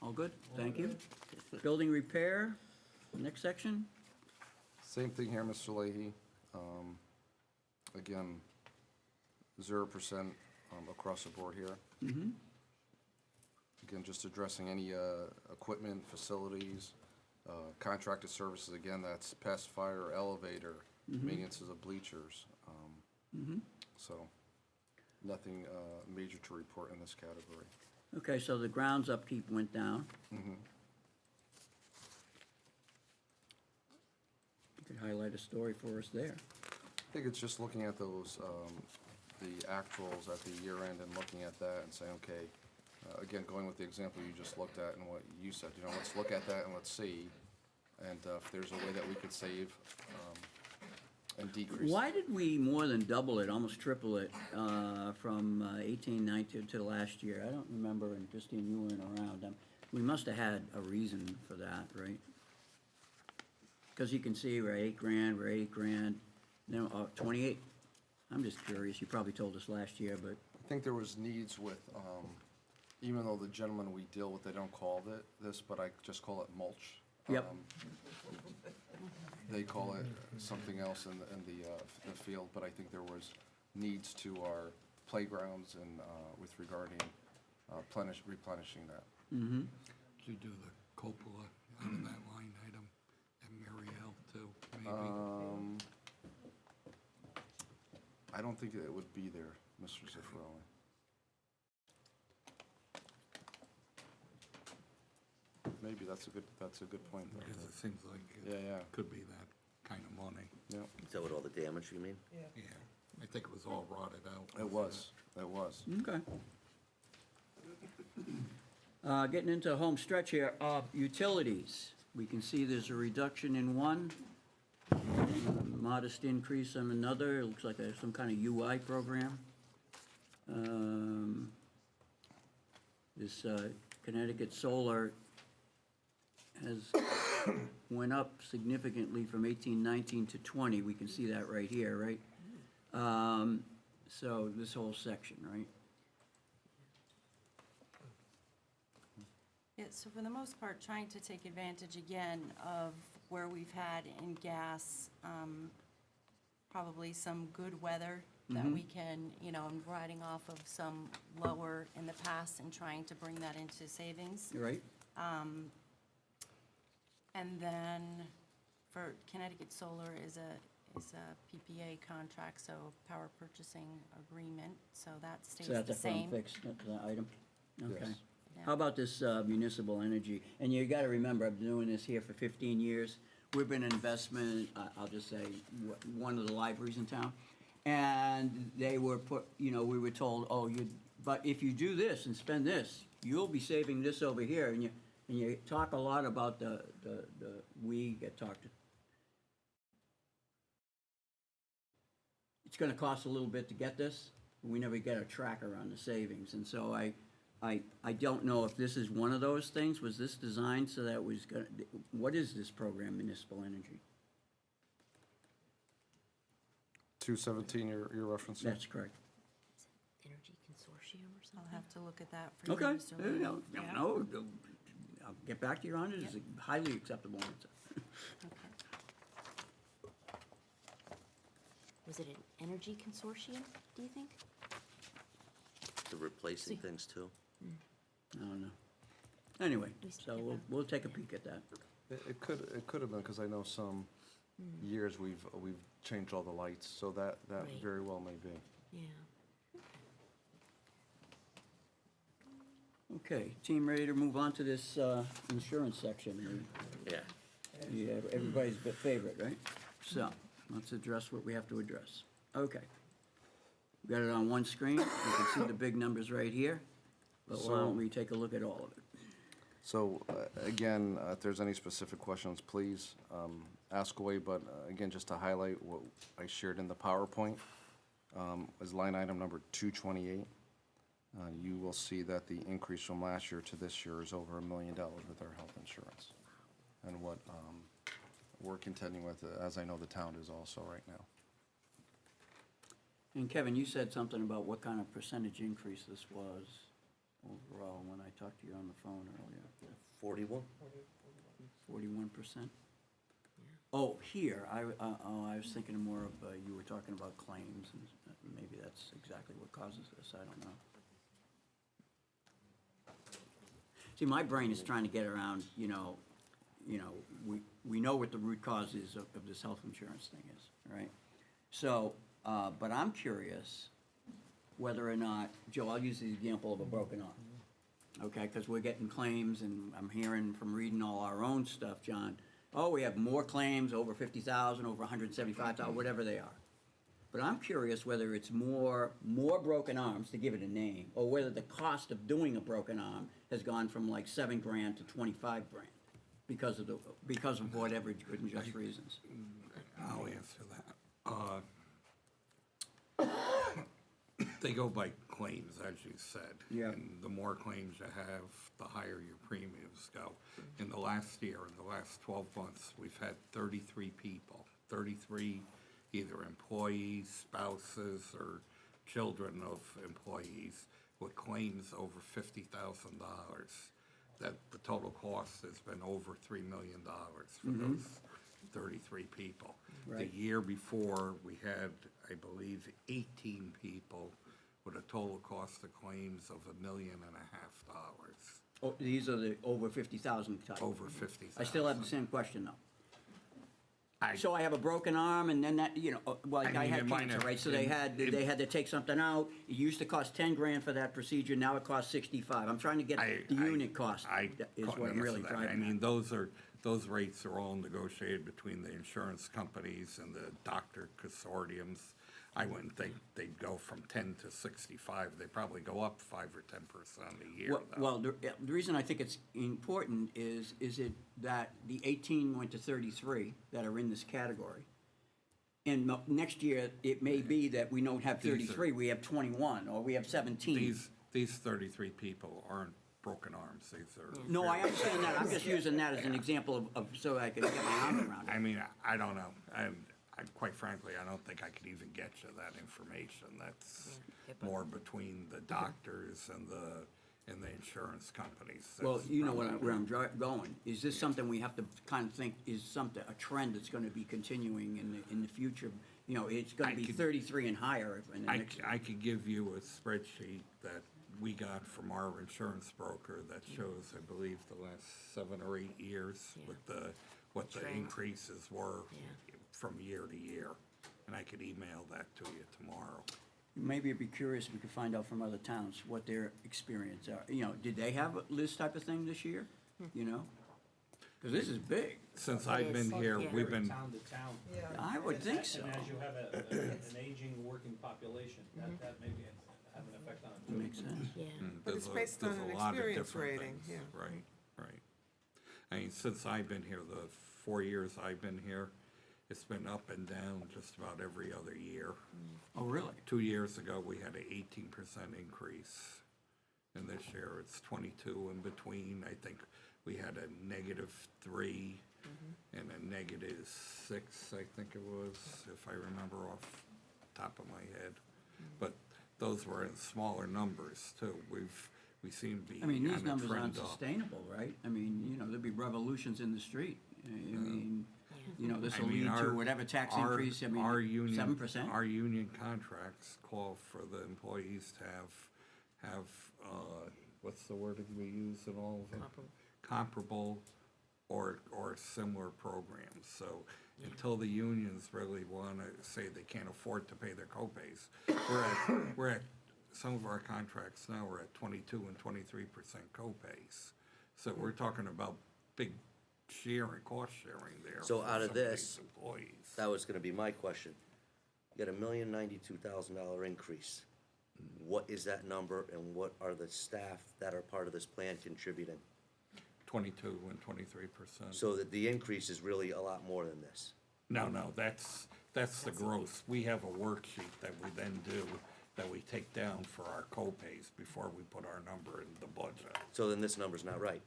All good? Thank you. Building repair, next section? Same thing here, Mr. Leahy. Again, 0% across the board here. Again, just addressing any equipment, facilities, contracted services, again, that's pest, fire, elevator, maintenance of bleachers. So, nothing major to report in this category. Okay, so the grounds upkeep went down. You could highlight a story for us there. I think it's just looking at those, the actuals at the year end and looking at that and saying, okay, again, going with the example you just looked at and what you said, you know, let's look at that and let's see. And if there's a way that we could save and decrease. Why did we more than double it, almost triple it, from 18, to last year? I don't remember, and Christine, you weren't around. We must have had a reason for that, right? Because you can see we're $8,000, we're $8,000, now 28. I'm just curious, you probably told us last year, but, I think there was needs with, even though the gentlemen we deal with, they don't call it this, but I just call it mulch. Yep. They call it something else in the field, but I think there was needs to our playgrounds and with regarding replenishing that. Did you do the cupola out of that line item at Mary Hill too, maybe? I don't think it would be there, Mr. Zeffirelli. Maybe that's a good point, though. Because it seems like Yeah, yeah. it could be that kind of money. Yeah, Is that with all the damage, you mean? Yeah, I think it was all rotted out. it was. okay. Getting into home stretch here, utilities. We can see there's a reduction in one, modest increase on another. It looks like some kind of UI program. This Connecticut Solar has went up significantly from 18-19 to 20. We can see that right here, right? So this whole section, right? Yeah, so for the most part, trying to take advantage again of where we've had in gas, probably some good weather that we can, you know, I'm riding off of some lower in the past and trying to bring that into savings. Right? And then for Connecticut Solar is a PPA contract, so power purchasing agreement, so that stays So that's the a firm same. fixed item? Okay. Yes. Yeah. How about this municipal energy? And you gotta remember, I've been doing this here for 15 years. We've been an investment, I'll just say, one of the libraries in town. And they were we were told, but if you do this and spend this, you'll be saving this over here. And you talk a lot about we get talked to. It's gonna cost a little bit to get this. We never get a tracker on the savings. And so I don't know if this is one of those things. Was this designed so that it was gonna, what is this program, Municipal Energy? 217 you're referencing? That's correct. Energy Consortium or I'll something? have to look at that for you, Okay. Mr. Lee. Yeah. No, I'll get back to you on it. It's a highly acceptable answer. Okay. Was it an energy consortium, do you think? The replacing See. things too? I don't know. Anyway, least so get that. we'll take a peek at that. It could have been, because I know some years we've changed all the lights, so that Right. very well may be. Yeah. Okay, team ready to move on to this insurance section? Yeah. Yeah, everybody's favorite, right? So, let's address what we have to address. Okay. We got it on one screen, you can see the big numbers right here, but why don't we take a look at all of it? So, again, if there's any specific questions, please ask away, but again, just to highlight what I shared in the PowerPoint, is line item number 228. You will see that the increase from last year to this year is over $1 million with our health insurance. And what we're contending with, as I know the town is also right now. And Kevin, you said something about what kind of percentage increase this was overall when I talked to you on the phone earlier. 41? 41%? Oh, here, I was thinking more of, you were talking about claims, and maybe that's exactly what causes this, I don't know. See, my brain is trying to get around, we know what the root cause is of this health insurance thing is, right? So, but I'm curious whether or not, Joe, I'll use the example of a broken arm, okay? Because we're getting claims, and I'm hearing from reading all our own stuff, John, oh, we have more claims, over 50,000, over 175,000, whatever they are. But I'm curious whether it's more broken arms, to give it a name, or whether the cost of doing a broken arm has gone from like $7,000 to $25,000 because of whatever good and just reasons. I'll answer that. They go by claims, as you said. Yeah. And the more claims you have, the higher your premiums go. In the last year, in the last 12 months, we've had 33 people, 33 either employees, spouses, or children of employees with claims over $50,000. That the total cost has been over $3 million for those 33 people. Right. The year before, we had, I believe, 18 people with a total cost of claims of $1.5 million. Oh, these are the over 50,000 type. Over 50,000. I still have the same question though. So I have a broken arm, and then that, well, I I mean, had it might cancer, have- right? So they it- had to take something out. It used to cost $10,000 for that procedure. Now it costs $65,000. I'm trying to get the unit cost. Is what I'm really couldn't answer that. I driving mean, at. those rates are all negotiated between the insurance companies and the doctor consortiums. I wouldn't think they'd go from 10 to 65. They probably go up 5 or 10% a year, though. Well, the reason I think it's important is it that the 18 went to 33 that are in this category. And next year, it may be that we don't have These are- 33, we have 21, or we have 17. These 33 people aren't broken arms. These are. No, I understand that. I'm just using that as an example of so I can get my arm around it. I mean, I don't know. Quite frankly, I don't think I could even get you that information. That's more between the doctors and the insurance companies. Well, That's you know probably where I'm going. Is this something we have to kind of think is a trend that's going to be continuing in the future? It's going to be 33 and higher in the next. I could give you a spreadsheet that we got from our insurance broker that shows, I believe, the last 7 or 8 years with what the Trend. increases were Yeah. from year to year. And I could email that to you tomorrow. Maybe I'd be curious if we could find out from other towns what their experience are. Did they have this type of thing this year? Because this is big. Since It I've been is, here, yeah. we've been, Town to town. I would think so. And as you have an aging working population, that may have an effect on it too. Makes sense. Yeah. But there's it's based there's on a an lot of experience different rating, things. yeah. Right. I mean, since I've been here, the 4 years I've been here, it's been up and down just about every other year. Oh, really? 2 years ago, we had an 18% increase. And this year, it's 22 in between. I think we had a -3 and a -6, I think it was, if I remember off the top of my head. But those were in smaller numbers, too. We seem to be I mean, these on a numbers aren't trend up. sustainable, right? I mean, there'd be revolutions in the street. I mean, this I will mean, lead to our- whatever tax our- increase, I mean, our union- 7%? Our union contracts call for the employees to have, what's the wording we use in all of them? Comparable or similar programs. So until the unions really want to say they can't afford to pay their copays, we're at some of our contracts now are at 22 and 23% co-pays. So we're talking about big sharing, cost sharing there. So for out of some these this, employees. That was gonna be my question. You got $1,092,000 increase. What is that number, and what are the staff that are part of this plan contributing? 22 and 23%. So that the increase is really a lot more than this. No, that's the gross. We have a worksheet that we then do, that we take down for our co-pays before we put our number in the budget. So then this number's not right.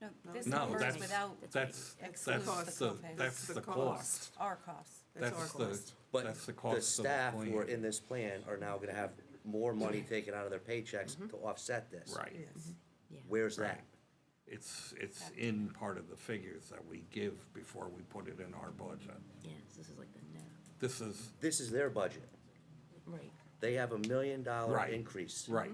No, this No, number is that's, without, that's, excludes that's the the, co-pays. that's the The cost. cost. our costs. That's the, But that's the the cost of the staff who are plan. in this plan are now gonna have more money taken out of their paychecks to offset this. Right. Yes. Yeah. Where's that? It's in part of the figures that we give before we put it in our budget. Yeah, so this is like the net, This is, This is their budget. right. They have $1 million Right. increase. right,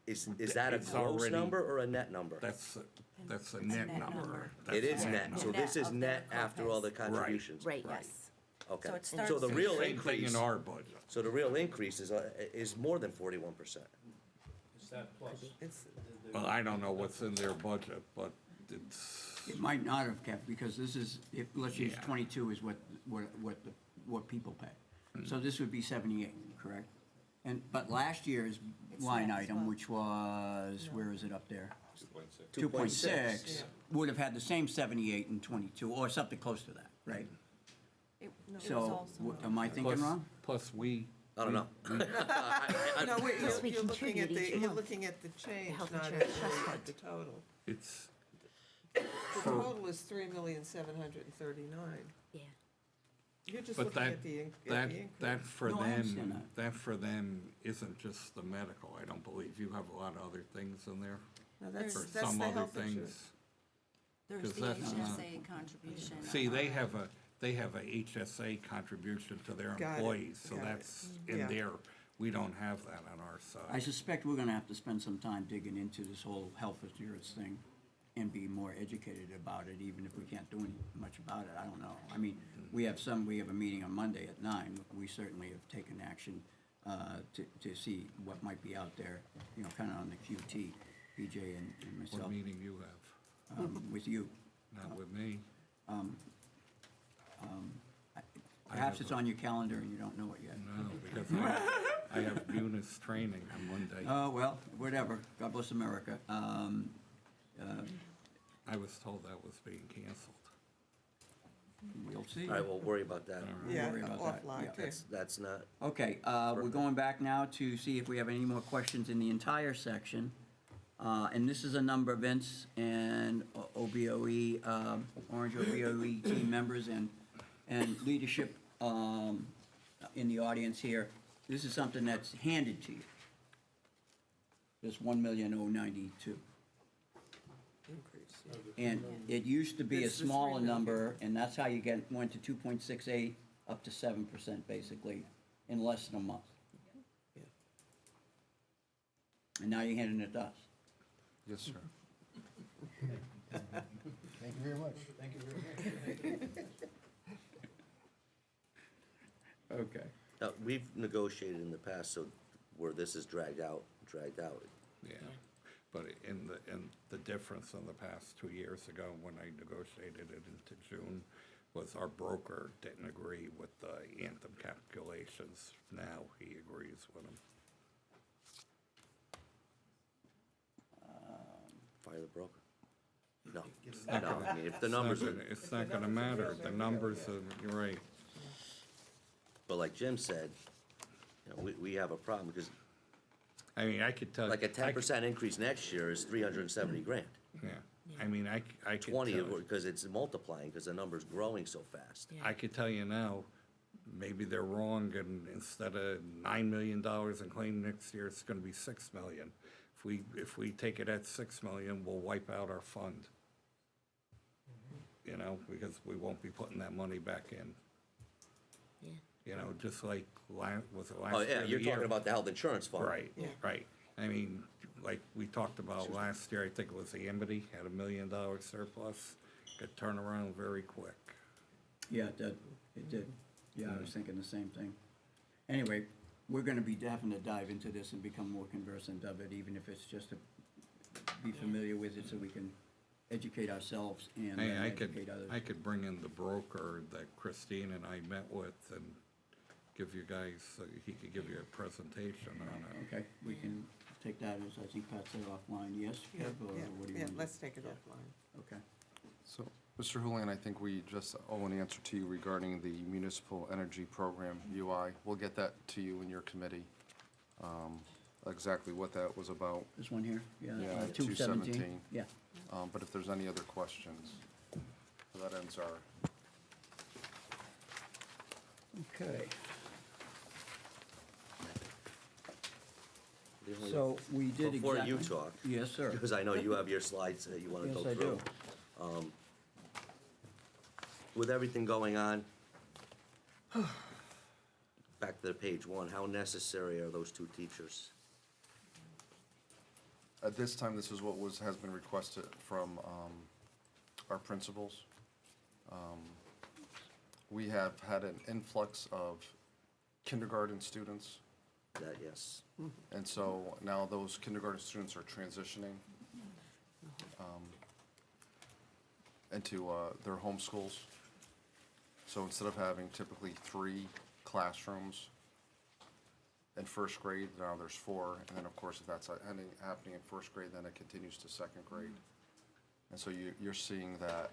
Is that a It's gross already- number or a net number? that's a It's a net net number. number. That's It a is net, so Net this is of their net after all the co-pays. contributions. Right. Yes. Okay. So it So starts the with- real Same thing increase, in our budget. so the real increase is more than 41%. Is that plus? It's, Well, I don't know what's in their budget, but it's, It might not have kept, because this is, if, let's use Yeah. 22 is what people pay. So this would be 78, correct? But last year's It's line net as item, well. which was, where is it up there? 2.6. 2.6, would have had the same 78 and 22, or something close to that, right? It was So, also. am I thinking plus, wrong? plus we, I don't know. no, wait, Plus we you're looking at contribute each you're month. looking at the change, health not insurance trust actually fund. at the total. it's, The total is 3,739,000. Yeah. You're just but looking that, at the that, increase. that for No, I understand them, that for them isn't just the medical, I don't believe. You have a lot of other things in there, No, or that's some the other health insurance. things. There's 'cause the that's not- HSA contribution. See, they on have a HSA contribution to their Got it, employees, so got it. that's in Yeah. there. We don't have that on our I side. suspect we're gonna have to spend some time digging into this whole health insurance thing and be more educated about it, even if we can't do much about it, I don't know. I mean, we have a meeting on Monday at 9, we certainly have taken action to see what might be out there, you know, kinda on the QT, PJ and What myself, meeting you have, with you. not with me. Perhaps it's on your calendar and you don't know it yet. No, because I have Munis training on Monday. Oh, well, whatever, God bless America. I was told that was being canceled. We'll see. All right, we'll worry about that. We'll Yeah, worry about that, offline, yeah. too. That's not, Okay, we're going back now to see if we have any more questions in the entire section. And this is a number, Vince, and OBOE, Orange OBOE team members and leadership in the audience here. This is something that's handed to you. This 1,092,092. Increase, yeah. And it used to be a It's the smaller 3 million. number, and that's how you went to 2.68 up to 7% basically in less than a month. Yeah. And now you're handing it to us. yes, sir. Thank you very much. Okay. now, we've negotiated in the past, so where this is dragged out. Yeah, but in the difference in the past 2 years ago, when I negotiated it into June, was our broker didn't agree with the Anthem calculations. Now he agrees with them. Fire the broker. No, no, I mean, if the numbers are, It's not gonna matter, the numbers are, you're right. but like Jim said, you know, we have a problem, because I mean, I could tell. like a I could- 10% increase next year is 370 grand. Yeah, I mean, I could 20, tell, because it's multiplying, because the number's growing so fast. Yeah. I could tell you now, maybe they're wrong, and instead of $9 million in claim next year, it's gonna be 6 million. If we take it at 6 million, we'll wipe out our fund. You know, because we won't be putting that money back in. Yeah. You know, just like was it last Oh, year? yeah, the you're talking year- about the health insurance fund. Right, Yeah. right. I mean, like we talked about last year, I think it was the Amity, had $1 million surplus, got turned around very quick. Yeah, it did. It did. Yeah, I was thinking the same thing. Anyway, we're gonna be having to dive into this and become more conversant of it, even if it's just to be familiar with it so we can educate ourselves and Hey, educate others. I could bring in the broker that Christine and I met with and give you guys, he could give you a presentation on it. Okay, we can take that as, I think Pat said offline, yes, Yeah, Kev, or yeah, what do you yeah, want? let's take it offline. Okay. So, Mr. Julian, I think we just owe an answer to you regarding the Municipal Energy Program, UI. We'll get that to you in your committee, exactly what that was about. This one here? Yeah, 217? 217. Yeah. But if there's any other questions, that ends our, Okay, The only- so we did exactly. Before you talk, Yes, sir. because I know you have your slides that you want to Yes, go I through. do. With everything going on, back to page one, how necessary are those two teachers? at this time, this is what has been requested from our principals. We have had an influx of kindergarten students, That, yes. and so now those kindergarten students are transitioning into their home schools. So instead of having typically 3 classrooms in first grade, now there's 4, and then, of course, if that's happening in first grade, then it continues to second grade. And so you're seeing that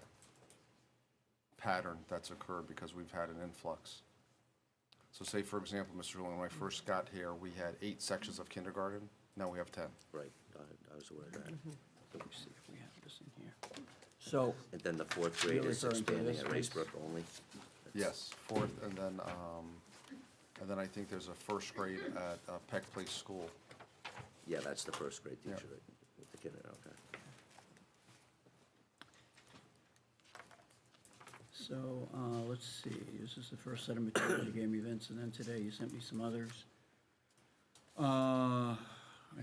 pattern that's occurred because we've had an influx. So say, for example, Mr. Julian, when I first got here, we had 8 sections of kindergarten, now we have 10. Right, I was aware of that. Let me see if we have this in here. So, And then the fourth grade You're is referring to expanding this, at please? Racebrook only? Yes, 4th, and then I think there's a first grade at Peck Place School. Yeah, that's the first grade Yeah. teacher, with the kid, okay. so, let's see, this is the first set of materials you gave me, Vince, and then today you sent me some others. I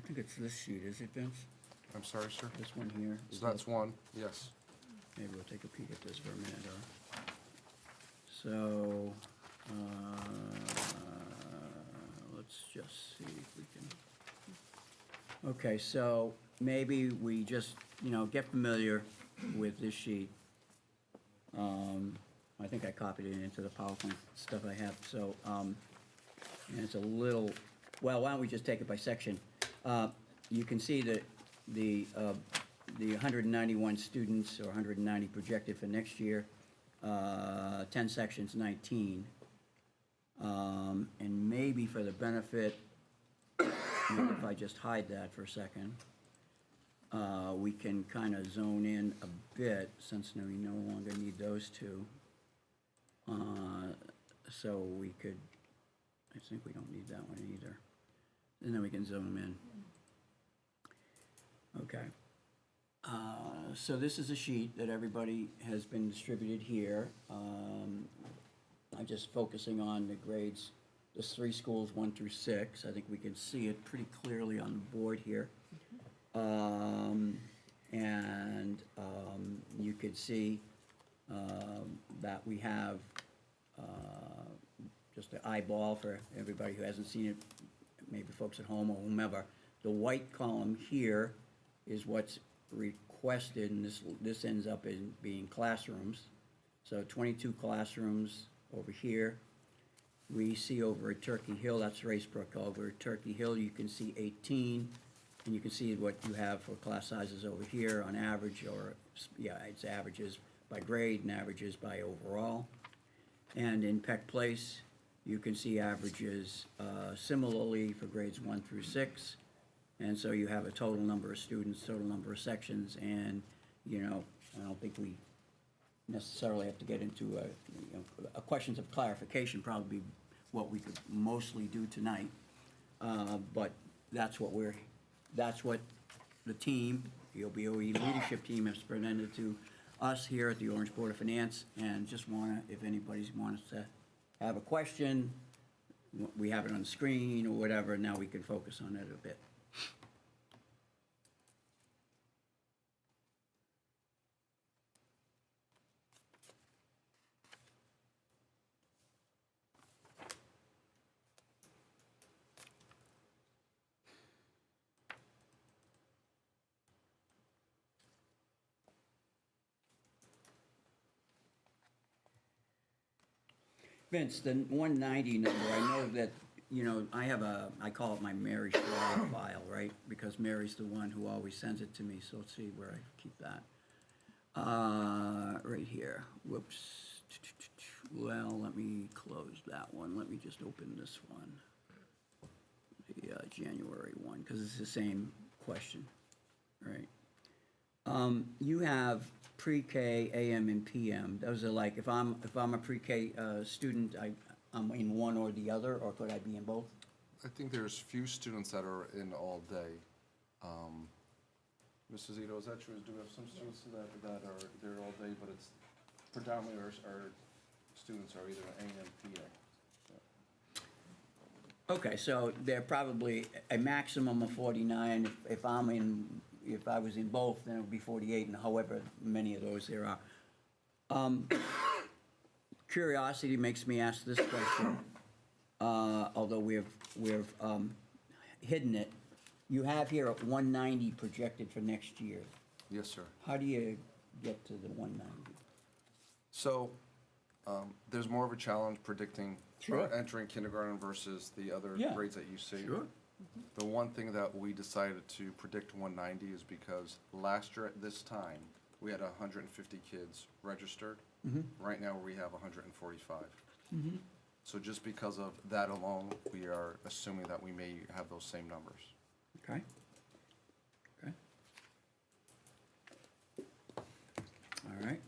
think it's this sheet, is it, Vince? I'm sorry, sir? This one here? So that's one, yes. Maybe we'll take a peek at this for a minute, so, let's just see if we can. Okay, so maybe we just, get familiar with this sheet. I think I copied it into the PowerPoint stuff I have, so, and it's a little, well, why don't we just take it by section? You can see that the 191 students, or 190 projected for next year, 10 sections, 19. And maybe for the benefit, if I just hide that for a second, we can kind of zone in a bit, since we no longer need those two. So we could, I think we don't need that one either. And then we can zone them in. Okay. So this is a sheet that everybody has been distributed here. I'm just focusing on the grades, there's 3 schools, 1 through 6. I think we can see it pretty clearly on the board here. You could see that we have just an eyeball for everybody who hasn't seen it, maybe folks at home or whomever. The white column here is what's requested, and this ends up in being classrooms. So 22 classrooms over here. We see over at Turkey Hill, that's Racebrook. Over at Turkey Hill, you can see 18, and you can see what you have for class sizes over here on average, or, yeah, it's averages by grade and averages by overall. And in Peck Place, you can see averages similarly for grades 1 through 6. And so you have a total number of students, total number of sections, and, I don't think we necessarily have to get into questions of clarification, probably what we could mostly do tonight. But that's what the team, the OBOE leadership team has presented to us here at the Orange Board of Finance, and just if anybody wants to have a question, we have it on the screen or whatever, now we can focus on it a bit. Vince, the 190 number, I know that, you know, I call it my Mary Schwab file, right? Because Mary's the one who always sends it to me, so let's see where I keep that. Right here, whoops. Well, let me close that one, let me just open this one. The January one, because it's the same question, right? You have pre-K, AM and PM. Those are like, if I'm a pre-K student, I'm in one or the other, or could I be in both? I think there's few students that are in all day. Mrs. Zito, is that true? Do we have some students that are there all day, but it's predominantly our students are either AM, PM? Okay, so they're probably a maximum of 49. If I was in both, then it would be 48, and however many of those there are. Curiosity makes me ask this question, although we've hidden it. You have here at 190 projected for next year. Yes, sir. How do you get to the 190? So, there's more of a challenge predicting Sure. entering kindergarten versus the other Yeah. grades that you see. Sure. The one thing that we decided to predict 190 is because last year at this time, we had 150 kids registered. Right now, we have 145. So just because of that alone, we are assuming that we may have those same numbers. Okay. Okay. All right.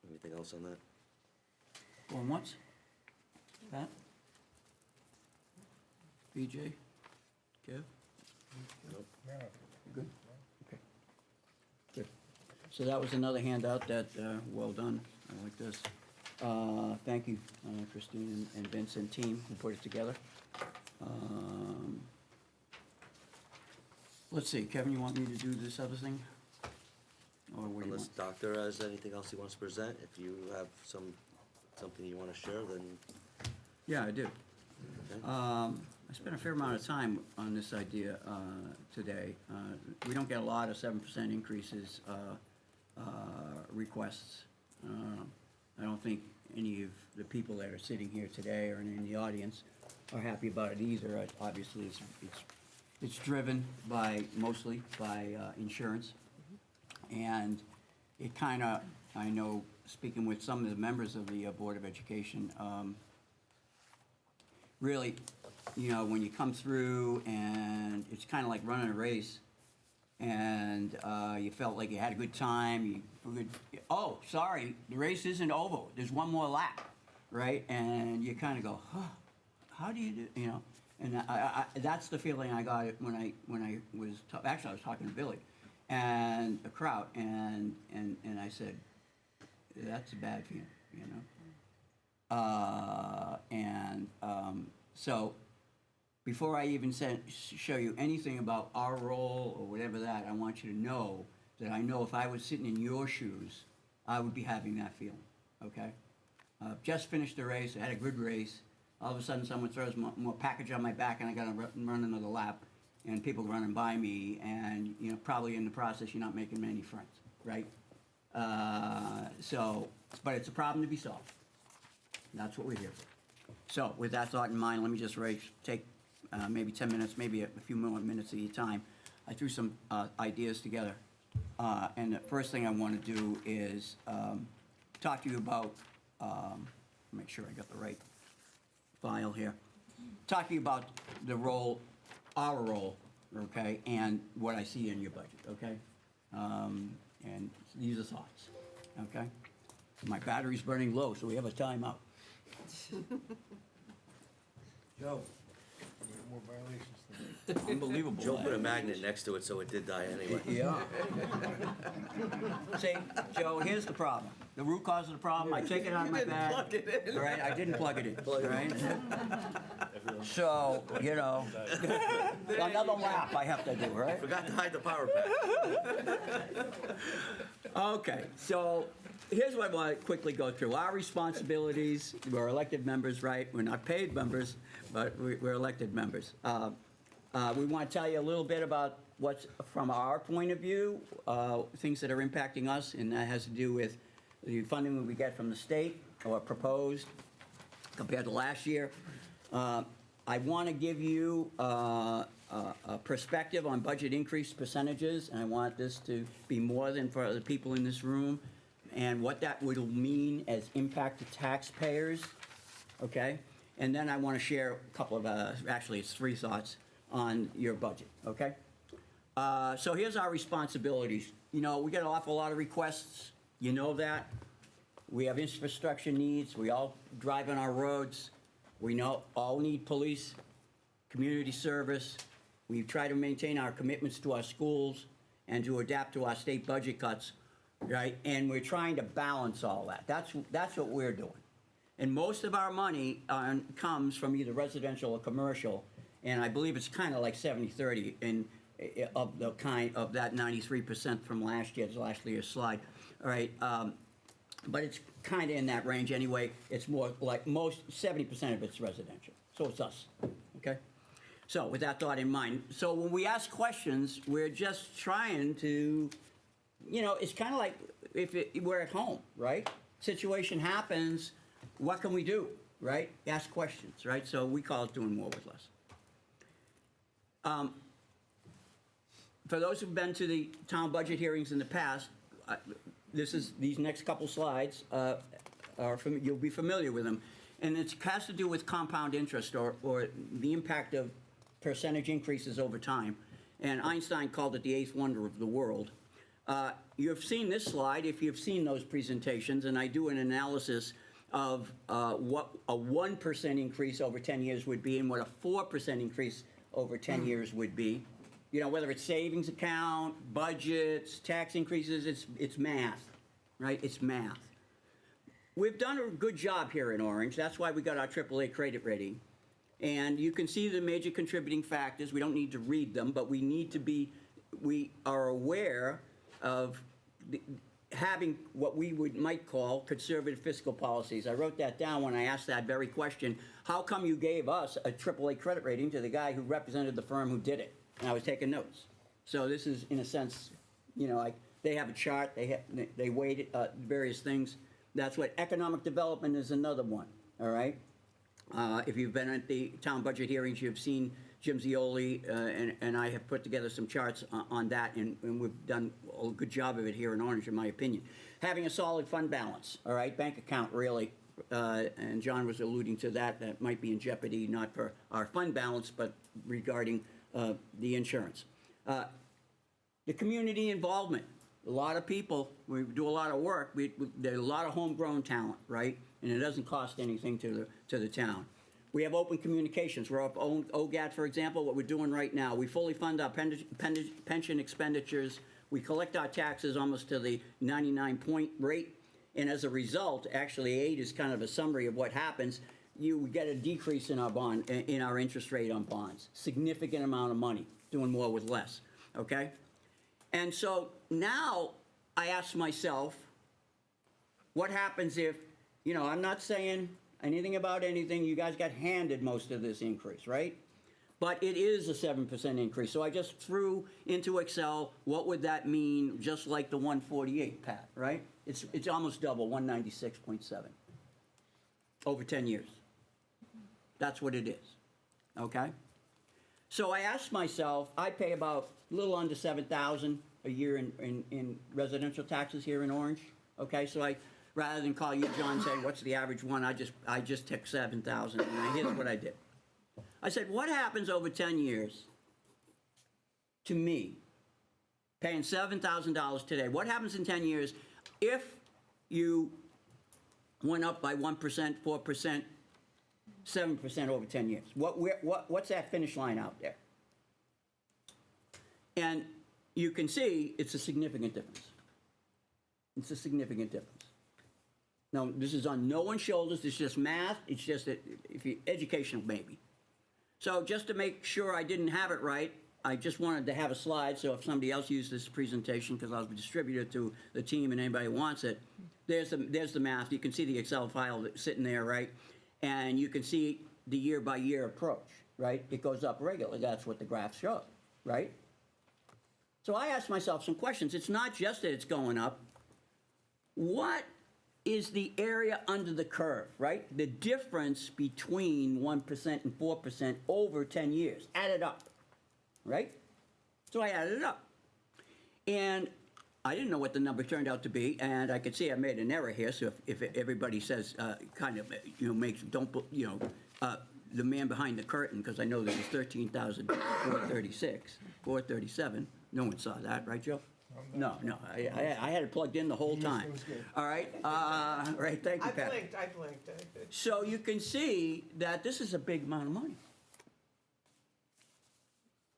Anything else on that? Going once? Pat? BJ? Kev? Nope. Good? Okay. Good. So that was another handout that, well done. I like this. Thank you, Christine and Vince and team who put it together. Let's see, Kevin, you want me to do this other thing? Or what do you Unless want? Doctor has anything else he wants to present, if you have something you want to share, then, Yeah, I do. okay. I spent a fair amount of time on this idea today. We don't get a lot of 7% increases requests. I don't think any of the people that are sitting here today or in the audience are happy about it either. Obviously, it's driven mostly by insurance. And it kind of, I know, speaking with some of the members of the Board of Education, really, you know, when you come through and it's kind of like running a race and you felt like you had a good time, oh, sorry, the race isn't over. There's one more lap, right? And you kind of go, huh, how do you do, you know? And that's the feeling I got when I was, actually I was talking to Billy and the crowd, and I said, that's a bad feeling, you know? So before I even show you anything about our role or whatever that, I want you to know that I know if I was sitting in your shoes, I would be having that feeling, okay? Just finished the race, I had a good race. All of a sudden, someone throws more package on my back, and I got to run another lap, and people running by me, and you know, probably in the process, you're not making many friends, right? But it's a problem to be solved. And that's what we're here for. So, with that thought in mind, let me just take maybe 10 minutes, maybe a few more minutes of your time. I threw some ideas together, and the first thing I want to do is talk to you about. Make sure I got the right file here. Talking about the role, our role, okay, and what I see in your budget, okay? And these are thoughts, okay? My battery's burning low, so we have a timeout. Joe. More violations than Unbelievable. Joe put a man. magnet next to it, so it did die anyway. Yeah. See, Joe, here's the problem. The root cause of the problem, I take it out of my bag. plug it in. All right, I didn't plug it in, all right? So, you know, another lap I have to do, right? Forgot to hide the power pack. Okay, so here's what I want to quickly go through. Our responsibilities, we're elected members, right? We're not paid members, but we're elected members. We want to tell you a little bit about what's, from our point of view, things that are impacting us, and that has to do with the funding that we get from the state or proposed compared to last year. I want to give you a perspective on budget increase percentages, and I want this to be more than for the people in this room, and what that will mean as impact to taxpayers, okay? And then I want to share a couple of, actually it's 3 thoughts on your budget, okay? So here's our responsibilities. You know, we get an awful lot of requests, you know that. We have infrastructure needs, we all drive on our roads. We all need police, community service. We try to maintain our commitments to our schools and to adapt to our state budget cuts, right? And we're trying to balance all that. That's what we're doing. And most of our money comes from either residential or commercial, and I believe it's kind of like 70-30 of that 93% from last year's slide. All right. But it's kind of in that range anyway. It's more like 70% of it's residential. So it's us, okay? So with that thought in mind, so when we ask questions, we're just trying to, you know, it's kind of like we're at home, right? Situation happens, what can we do, right? Ask questions, right? So we call it doing more with less. For those who've been to the town budget hearings in the past, these next couple slides you'll be familiar with them, and it has to do with compound interest or the impact of percentage increases over time. And Einstein called it the 8th wonder of the world. You've seen this slide if you've seen those presentations, and I do an analysis of what a 1% increase over 10 years would be and what a 4% increase over 10 years would be. You know, whether it's savings account, budgets, tax increases, it's math, right? It's math. We've done a good job here in Orange. That's why we got our AAA credit rating. And you can see the major contributing factors. We don't need to read them, but we are aware of having what we might call conservative fiscal policies. I wrote that down when I asked that very question. How come you gave us a AAA credit rating to the guy who represented the firm who did it? And I was taking notes. So this is, in a sense, you know, they have a chart, they weighed various things. That's what economic development is, another one, all right? If you've been at the town budget hearings, you've seen Jim Zioli and I have put together some charts on that, and we've done a good job of it here in Orange, in my opinion. Having a solid fund balance, all right? Bank account, really, and John was alluding to that might be in jeopardy, not for our fund balance, but regarding the insurance. The community involvement. A lot of people, we do a lot of work. There's a lot of homegrown talent, right? And it doesn't cost anything to the town. We have open communications. We're up OGAT, for example, what we're doing right now. We fully fund our pension expenditures. We collect our taxes almost to the 99-point rate. And as a result, actually 8 is kind of a summary of what happens. You get a decrease in our interest rate on bonds. Significant amount of money, doing more with less, okay? And so now I ask myself, what happens if, you know, I'm not saying anything about anything, you guys got handed most of this increase, right? But it is a 7% increase. So I just threw into Excel, what would that mean, just like the 148, Pat, right? It's almost double, 196.7 over 10 years. That's what it is, okay? So I asked myself, I pay about a little under $7,000 a year in residential taxes here in Orange, okay? So rather than call you, John, and say, what's the average one, I just took $7,000, and here's what I did. I said, what happens over 10 years to me, paying $7,000 today? What happens in 10 years if you went up by 1%, 4%, 7% over 10 years? What's that finish line out there? And you can see it's a significant difference. It's a significant difference. Now, this is on no one's shoulders. It's just math. It's just educational, maybe. So just to make sure I didn't have it right, I just wanted to have a slide, so if somebody else used this presentation, because I'll distribute it to the team and anybody who wants it, there's the math. You can see the Excel file that's sitting there, right? And you can see the year-by-year approach, right? It goes up regularly. That's what the graph shows, right? So I asked myself some questions. It's not just that it's going up. What is the area under the curve, right? The difference between 1% and 4% over 10 years. Add it up, right? So I added it up. And I didn't know what the number turned out to be, and I could see I made an error here, so if everybody says, the man behind the curtain, because I know there was 13,436, 437. No one saw that, right, Joe? No, I had it plugged in the whole time. All right, right, thank you, I Pat. blinked. So you can see that this is a big amount of money.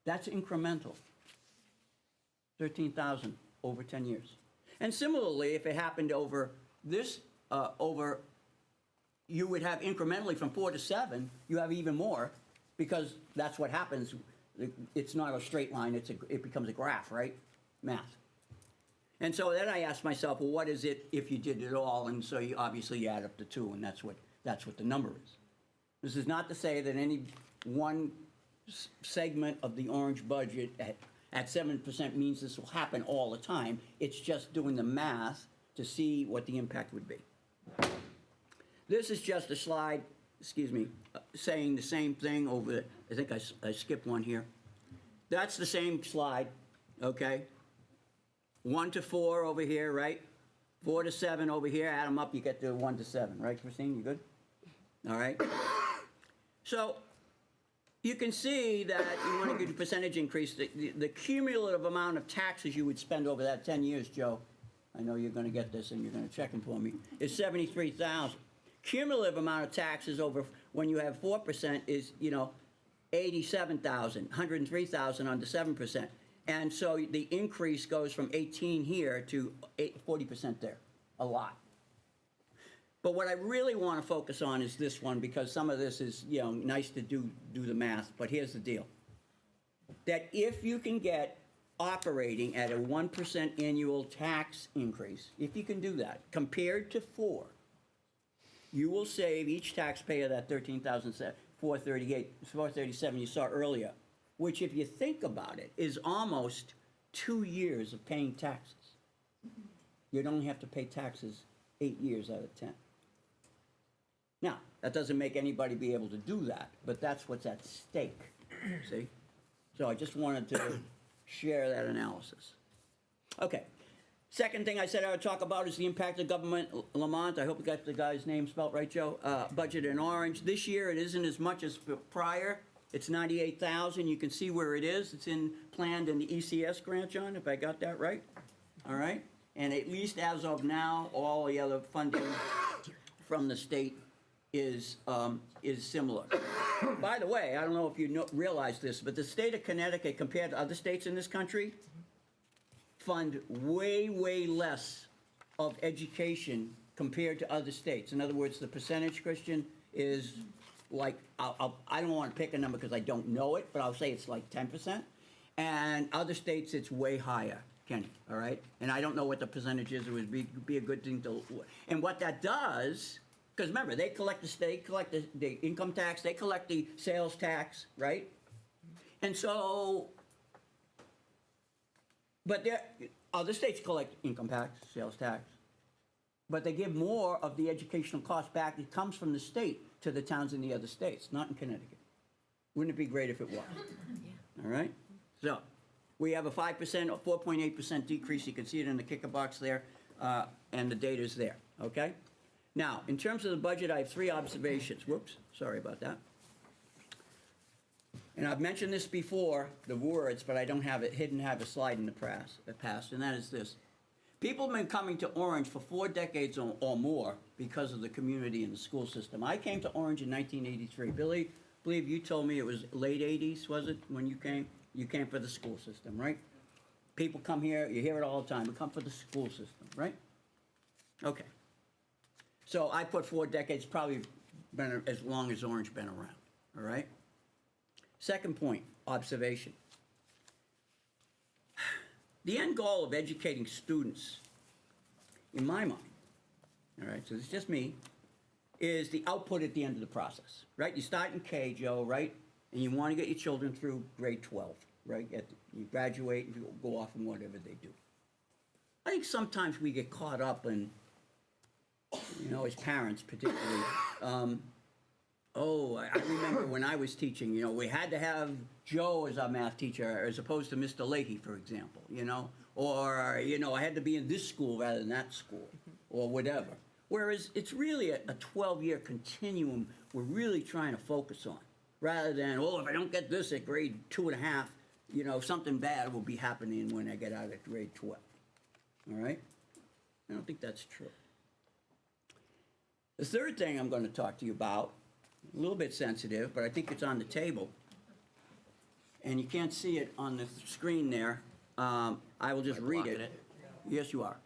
That's incremental. 13,000 over 10 years. And similarly, if it happened over this, you would have incrementally from 4 to 7, you have even more, because that's what happens. It's not a straight line, it becomes a graph, right? Math. And so then I asked myself, well, what is it if you did it all? And so obviously you add up the 2, and that's what the number is. This is not to say that any one segment of the orange budget at 7% means this will happen all the time. It's just doing the math to see what the impact would be. This is just a slide, saying the same thing over, I think I skipped one here. That's the same slide, okay? 1 to 4 over here, right? 4 to 7 over here, add them up, you get to 1 to 7, right, Christine, you good? All right? So, you can see that you want to get a percentage increase. The cumulative amount of taxes you would spend over that 10 years, Joe, I know you're going to get this and you're going to check them for me, is 73,000. Cumulative amount of taxes over when you have 4% is, 87,000, 103,000 under 7%. And so the increase goes from 18 here to 40% there, a lot. But what I really want to focus on is this one, because some of this is, nice to do the math, but here's the deal. That if you can get operating at a 1% annual tax increase, if you can do that, compared to 4, you will save each taxpayer that $13,437 you saw earlier, which if you think about it, is almost 2 years of paying taxes. You'd only have to pay taxes 8 years out of 10. Now, that doesn't make anybody be able to do that, but that's what's at stake, see? So I just wanted to share that analysis. Okay. Second thing I said I would talk about is the impact of government. Lamont, I hope you got the guy's name spelled right, Joe. Budget in orange. This year it isn't as much as prior. It's 98,000. You can see where it is. It's planned in the ECS grant, John, if I got that right. All right? And at least as of now, all the other funding from the state is similar. By the way, I don't know if you realize this, but the state of Connecticut, compared to other states in this country, fund way, way less of education compared to other states. In other words, the percentage, Christian, is like, I don't want to pick a number because I don't know it, but I'll say it's like 10%. And other states, it's way higher, Kenny, all right? And I don't know what the percentage is. It would be a good thing to, and what that does, because remember, they collect the income tax, they collect the sales tax, right? And so, but other states collect income tax, sales tax, but they give more of the educational cost back. It comes from the state to the towns in the other states, not in Connecticut. Wouldn't it be great if it was? All right? So, we have a 5% or 4.8% decrease. You can see it in the kicker box there, and the data's there, okay? Now, in terms of the budget, I have 3 observations. Whoops, sorry about that. And I've mentioned this before, the words, but I don't have it hidden, have a slide in the past, and that is this. People have been coming to Orange for 4 decades or more because of the community and the school system. I came to Orange in 1983. Billy, I believe you told me it was late 80s, was it, when you came? You came for the school system, right? People come here, you hear it all the time, we come for the school system, right? Okay. So I put 4 decades, probably been as long as Orange been around, all right? Second point, observation. The end goal of educating students, in my mind, all right, so it's just me, is the output at the end of the process, right? You start in K, Joe, right? And you want to get your children through grade 12, right? You graduate and you go off and whatever they do. I think sometimes we get caught up in, you know, as parents particularly, I remember when I was teaching, you know, we had to have Joe as our math teacher as opposed to Mr. Leahy, for example, you know? Or, you know, I had to be in this school rather than that school, or whatever. Whereas it's really a 12-year continuum we're really trying to focus on, rather than, oh, if I don't get this at grade 2.5, you know, something bad will be happening when I get out of grade 12. All right? I don't think that's true. The third thing I'm going to talk to you about, a little bit sensitive, but I think it's on the table, and you can't see it on the screen there. I will just read blocking it. it? Yes, you are.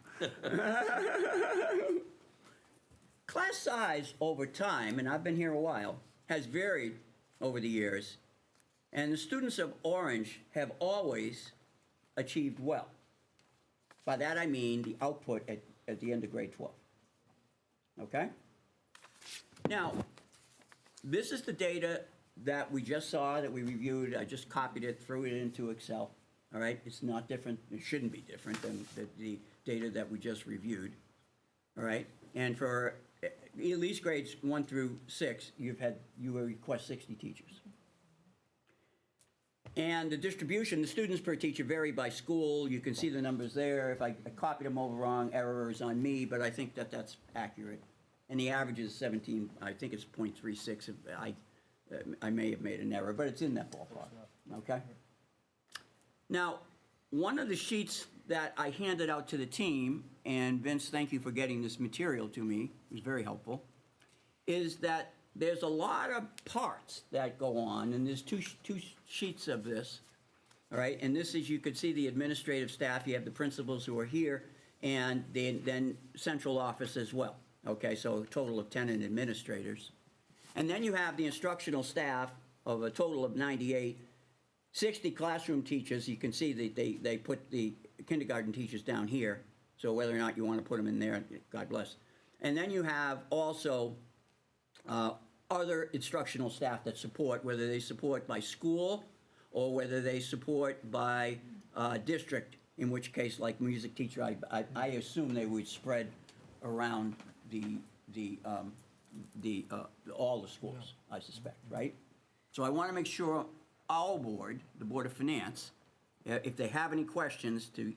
Class size over time, and I've been here a while, has varied over the years, and the students of Orange have always achieved well. By that I mean the output at the end of grade 12. Okay? Now, this is the data that we just saw, that we reviewed. I just copied it, threw it into Excel. All right? It's not different. It shouldn't be different than the data that we just reviewed. All right? And for at least grades 1 through 6, you will request 60 teachers. And the distribution, the students per teacher vary by school. You can see the numbers there. If I copied them over wrong, error is on me, but I think that that's accurate. And the average is 17, I think it's 0.36. I may have made an error, but it's in that ballpark, okay? Now, one of the sheets that I handed out to the team, and Vince, thank you for getting this material to me, it was very helpful, is that there's a lot of parts that go on, and there's two sheets of this, all right? And this is, you could see the administrative staff, you have the principals who are here, and then central office as well, okay? So a total of 10 administrators. And then you have the instructional staff of a total of 98, 60 classroom teachers. You can see that they put the kindergarten teachers down here, so whether or not you want to put them in there, God bless. And then you have also other instructional staff that support, whether they support by school or whether they support by district, in which case, like music teacher, I assume they would spread around all the schools, I suspect, right? So I want to make sure our board, the Board of Finance, if they have any questions, to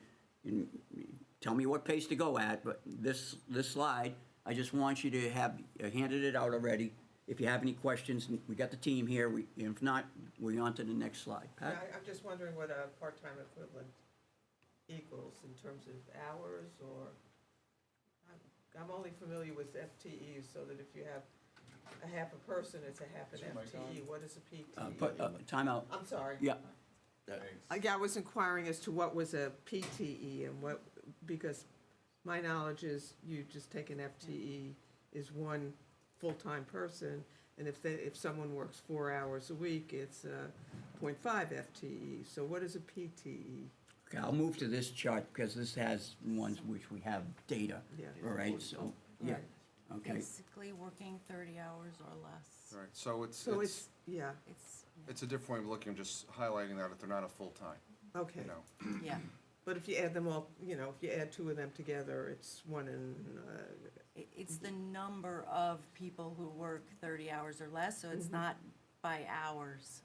tell me what pace to go at, but this slide, I just want you to have handed it out already. If you have any questions, we got the team here. If not, we're on to the next slide. Yeah, Pat? I'm just wondering what a part-time equivalent equals in terms of hours, or, I'm only familiar with FTEs, so that if you have a half a person, it's a half an FTE. What is a PTE? Time out. I'm sorry. Yeah. Yeah, I was inquiring as to what was a PTE and what, because my knowledge is you just take an FTE is one full-time person, and if someone works 4 hours a week, it's 0.5 FTE. So what is a PTE? Okay, I'll move to this chart because this has ones which we have data. Yeah. All right, so, yeah, Right. okay. Basically working 30 hours or less. All right, so So it's, yeah, it's a different way of looking, just highlighting that if they're not a full-time, okay. you know. Yeah. But if you add them all, if you add 2 of them together, it's 1 in, It's the number of people who work 30 hours or less, so it's not by hours,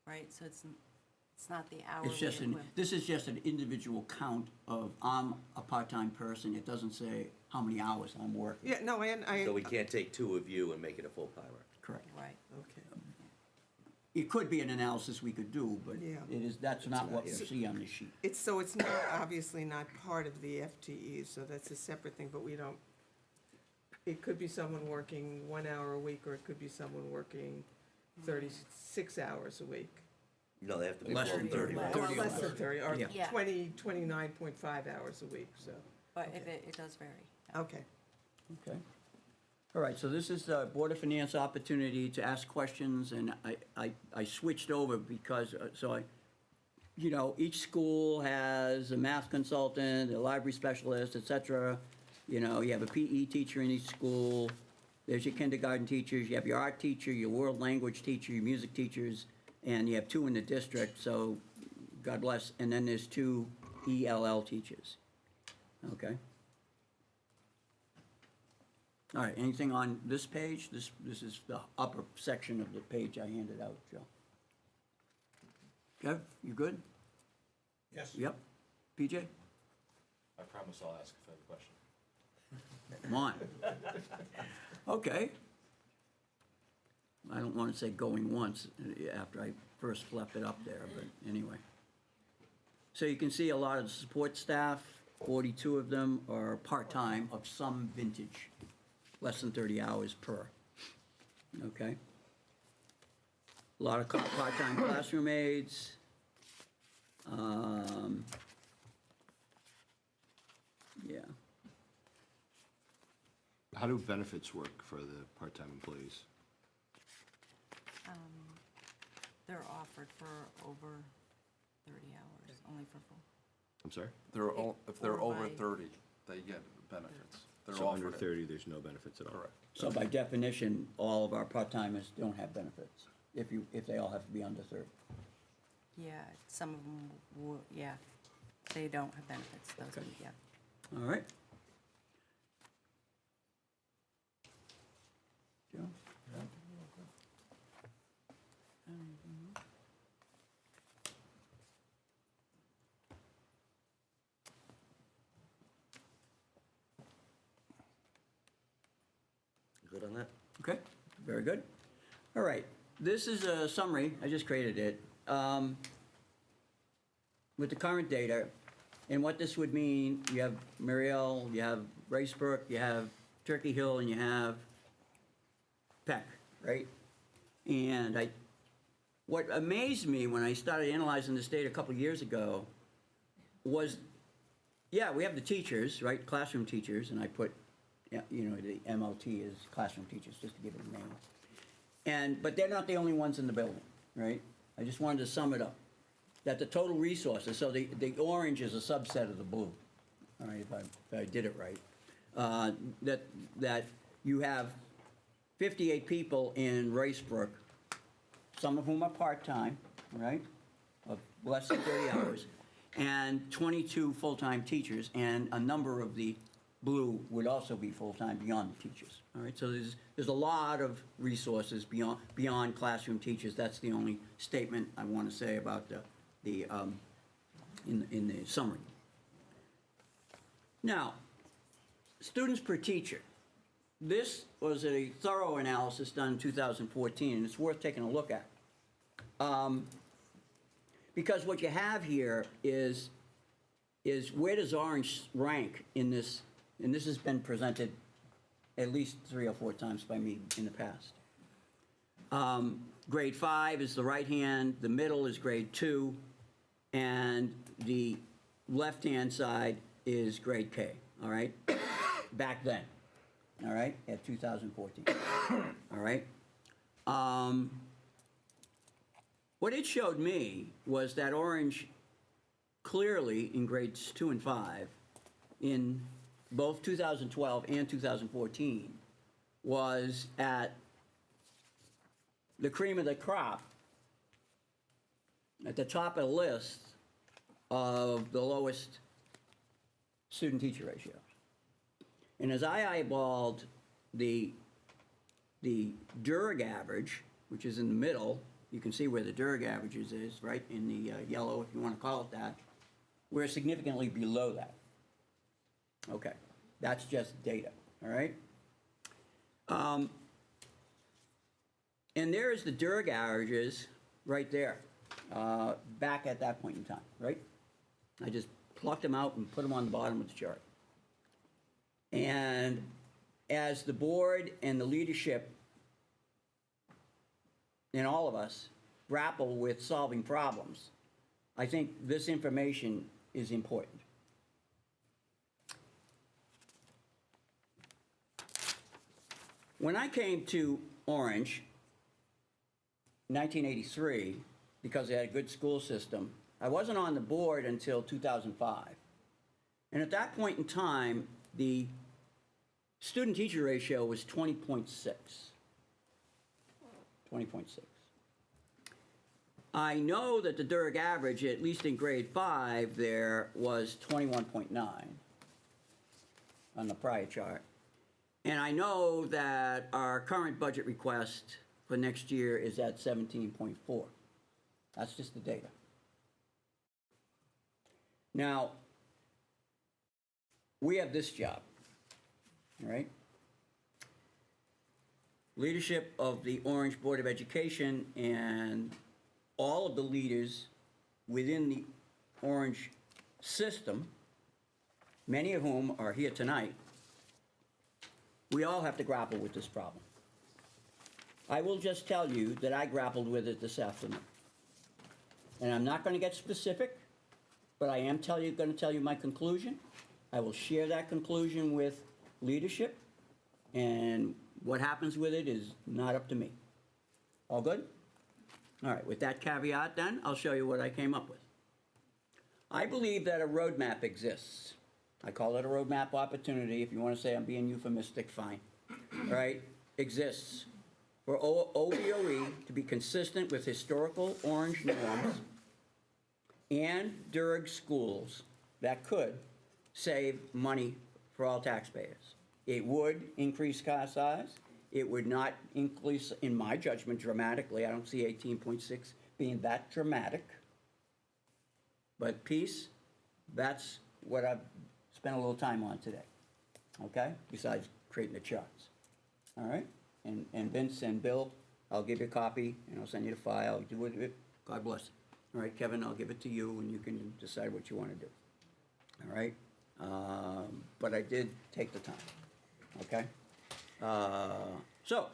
right? So it's not the hourly It's just equivalent. this is just an individual count of, I'm a part-time person. It doesn't say how many hours I'm working. yeah, no, I, So we can't take 2 of you and make it a full-timer. Correct. Right. okay. It could be an analysis we could do, but Yeah. that's not what you see on the sheet. It's not, obviously not part of the FTE, so that's a separate thing, but we don't, it could be someone working 1 hour a week, or it could be someone working 36 hours a week. No, they have to be Less full than 30. 30. right? Well, less than 30, or Yeah. Yeah. 29.5 hours a week, so, But if it does vary. okay. Okay. All right, so this is the Board of Finance opportunity to ask questions, and I switched over because, each school has a math consultant, a library specialist, et cetera. You know, you have a PE teacher in each school, there's your kindergarten teachers, you have your art teacher, your world language teacher, your music teachers, and you have 2 in the district, so God bless, and then there's 2 ELL teachers. Okay? All right, anything on this page? This is the upper section of the page I handed out, Joe. Kev, you good? Yes. Yep. PJ? I promise I'll ask if I have a question. Come on. Okay. I don't want to say going once after I first flipped it up there, but anyway. So you can see a lot of the support staff, 42 of them are part-time of some vintage, less than 30 hours per. Okay? A lot of part-time classroom aides. Yeah. How do benefits work for the part-time employees? They're offered for over 30 hours, only for full. I'm sorry? If they're Or over by- 30, they get benefits. They're So under offered it. 30, there's no benefits at all? Correct. So by definition, all of our part-timers don't have benefits, if they all have to be under 30. Yeah, some of them, yeah, they don't have benefits, those, Okay. yeah. All right. Joe? Good on that? Okay, very good. All right, this is a summary, I just created it, with the current data. And what this would mean, you have Muriel, you have Racebrook, you have Turkey Hill, and you have Peck, right? And what amazed me when I started analyzing this data a couple of years ago was, yeah, we have the teachers, right, classroom teachers, and I put, yeah, you know, the MLT is classroom teachers, just to give it a name. But they're not the only ones in the building, right? I just wanted to sum it up. That the total resources, so the orange is a subset of the blue, all right, if I did it right. That you have 58 people in Racebrook, some of whom are part-time, right, of less than 30 hours, and 22 full-time teachers, and a number of the blue would also be full-time beyond the teachers. All right, so there's a lot of resources beyond classroom teachers. That's the only statement I want to say about in the summary. Now, students per teacher. This was a thorough analysis done in 2014, and it's worth taking a look at. Because what you have here is where does Orange rank in this, and this has been presented at least 3 or 4 times by me in the past. Grade 5 is the right hand, the middle is grade 2, and the left-hand side is grade K, all right? Back then, all right, at 2014, all right? What it showed me was that Orange clearly in grades 2 and 5 in both 2012 and 2014 was at the cream of the crop, at the top of the list of the lowest student-teacher ratios. And as I eyeballed the DERG average, which is in the middle, you can see where the DERG averages is, right, in the yellow, if you want to call it that, we're significantly below that. Okay, that's just data, all right? And there's the DERG averages right there, back at that point in time, right? I just plucked them out and put them on the bottom of the chart. And as the board and the leadership and all of us grapple with solving problems, I think this information is important. When I came to Orange in 1983, because they had a good school system, I wasn't on the board until 2005. And at that point in time, the Student-teacher ratio was 20.6. 20.6. I know that the Durg average, at least in grade 5, there was 21.9 on the prior chart. And I know that our current budget request for next year is at 17.4. That's just the data. Now, we have this job, all right? Leadership of the Orange Board of Education and all of the leaders within the Orange system, many of whom are here tonight, we all have to grapple with this problem. I will just tell you that I grappled with it this afternoon. And I'm not going to get specific, but I am going to tell you my conclusion. I will share that conclusion with leadership, and what happens with it is not up to me. All good? All right, with that caveat then, I'll show you what I came up with. I believe that a roadmap exists. I call it a roadmap opportunity. If you want to say I'm being euphemistic, fine. All right, exists for OBOE to be consistent with historical Orange norms and Durg schools that could save money for all taxpayers. It would increase class size. It would not increase, in my judgment, dramatically. I don't see 18.6 being that dramatic. But peace, that's what I've spent a little time on today, okay? Besides creating the charts, all right? And Vince and Bill, I'll give you a copy, and I'll send you the file. Do it. God bless. All right, Kevin, I'll give it to you, and you can decide what you want to do, all right? But I did take the time, okay? So,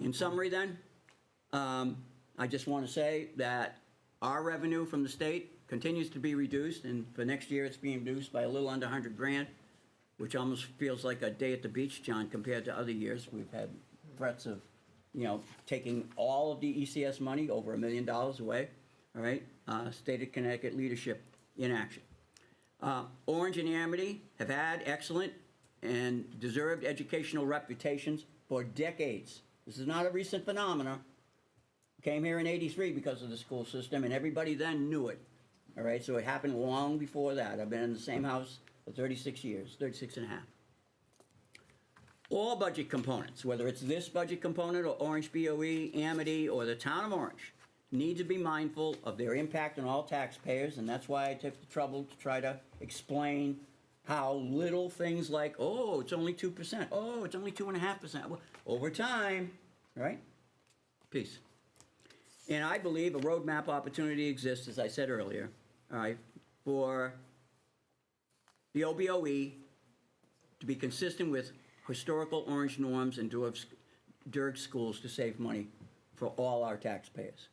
in summary then, I just want to say that our revenue from the state continues to be reduced, and for next year, it's being reduced by a little under 100 grand, which almost feels like a day at the beach, John, compared to other years. We've had threats of, taking all of the ECS money, over $1 million away, all right? State of Connecticut leadership in action. Orange and Amity have had excellent and deserved educational reputations for decades. This is not a recent phenomenon. Came here in '83 because of the school system, and everybody then knew it. All right, so it happened long before that. I've been in the same house for 36 years, 36 and a half. All budget components, whether it's this budget component or Orange BOE, Amity, or the town of Orange, need to be mindful of their impact on all taxpayers, and that's why I took the trouble to try to explain how little things like, oh, it's only 2%, oh, it's only 2.5%, well, over time, right? Peace. And I believe a roadmap opportunity exists, as I said earlier, all right, for the OBOE to be consistent with historical Orange norms and Durg schools to save money for all our taxpayers.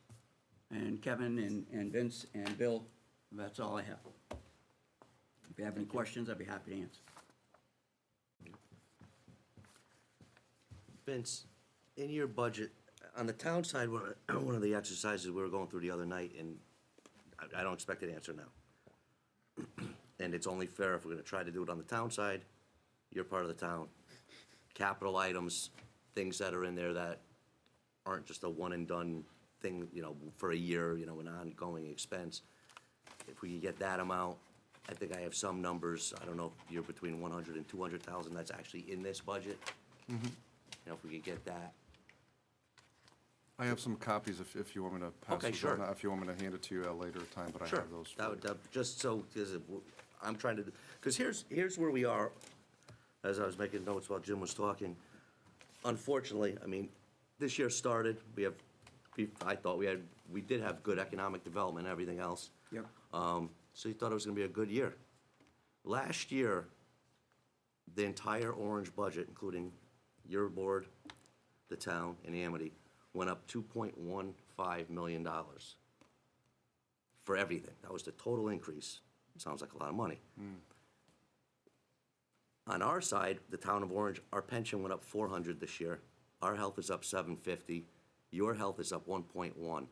And Kevin and Vince and Bill, that's all I have. If you have any questions, I'd be happy to answer. Vince, in your budget, on the town side, one of the exercises we were going through the other night, and I don't expect an answer now. And it's only fair if we're gonna try to do it on the town side, you're part of the town. Capital items, things that are in there that aren't just a one and done thing, for a year, an ongoing expense. If we could get that amount, I think I have some numbers, I don't know if you're between 100 and 200,000 that's actually in this budget. If we could get that. I have some copies if you want me to pass Okay, those sure. on. If you want me to hand it to you at a later time, but I Sure, have those. for that you. would, just so, because I'm trying to, because here's where we are, as I was making notes while Jim was talking. Unfortunately, this year started, I thought we did have good economic development and everything else. Yep. So you thought it was gonna be a good year. Last year, the entire Orange budget, including your board, the town, and Amity, went up $2.15 million for everything. That was the total increase. Sounds like a lot of money. On our side, the town of Orange, our pension went up 400 this year. Our health is up 750. Your health is up 1.1.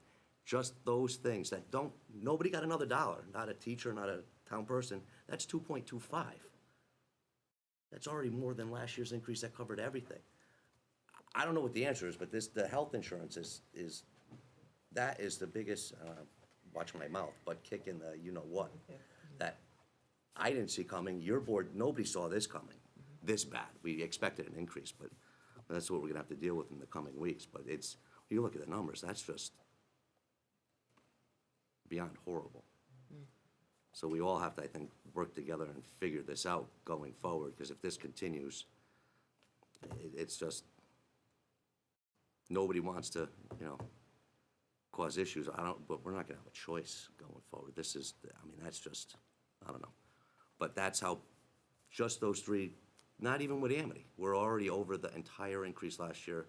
Just those things that nobody got another dollar, not a teacher, not a town person. That's 2.25. That's already more than last year's increase that covered everything. I don't know what the answer is, but the health insurance is the biggest, watch my mouth, but kick in the you-know-what, that I didn't see coming. Your board, nobody saw this coming, this bad. We expected an increase, but that's what we're gonna have to deal with in the coming weeks. But it's, you look at the numbers, that's just beyond horrible. So we all have to, I think, work together and figure this out going forward, because if this continues, it's just, nobody wants to, cause issues. But we're not gonna have a choice going forward. This is, that's just, I don't know. But that's how, just those three, not even with Amity, we're already over the entire increase last year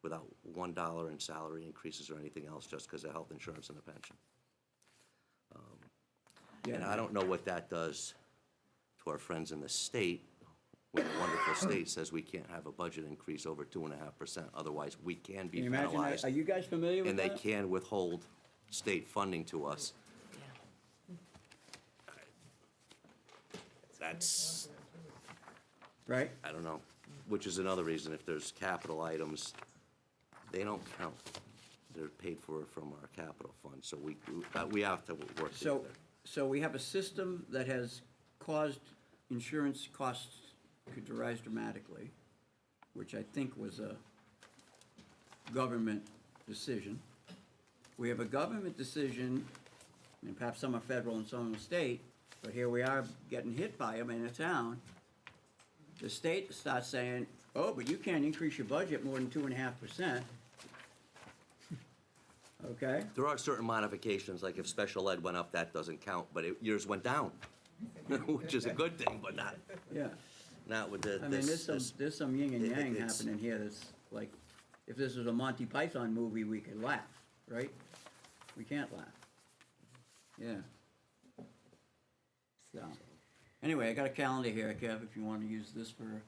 without $1 in salary increases or anything else, just because of health insurance and the pension. And I don't know what that does to our friends in the state, when the wonderful state says we can't have a budget increase over 2.5%, otherwise we can be Can you imagine that? penalized. Are you guys familiar with And that? they can withhold state funding to us. That's, Right? I don't know, which is another reason, if there's capital items, they don't count. They're paid for from our capital fund, so we have to work together. So we have a system that has caused insurance costs to rise dramatically, which I think was a government decision. We have a government decision, and perhaps some are federal and some are state, but here we are getting hit by them in a town. The state starts saying, oh, but you can't increase your budget more than 2.5%. Okay? There are certain modifications, like if special ed went up, that doesn't count, but yours went down, which is a good thing, but Yeah. not with the, I mean, this. there's some yin and yang it's- happening here that's like, if this was a Monty Python movie, we could laugh, right? We can't laugh. Yeah. So, anyway, I got a calendar here, Kev, if you wanna use this for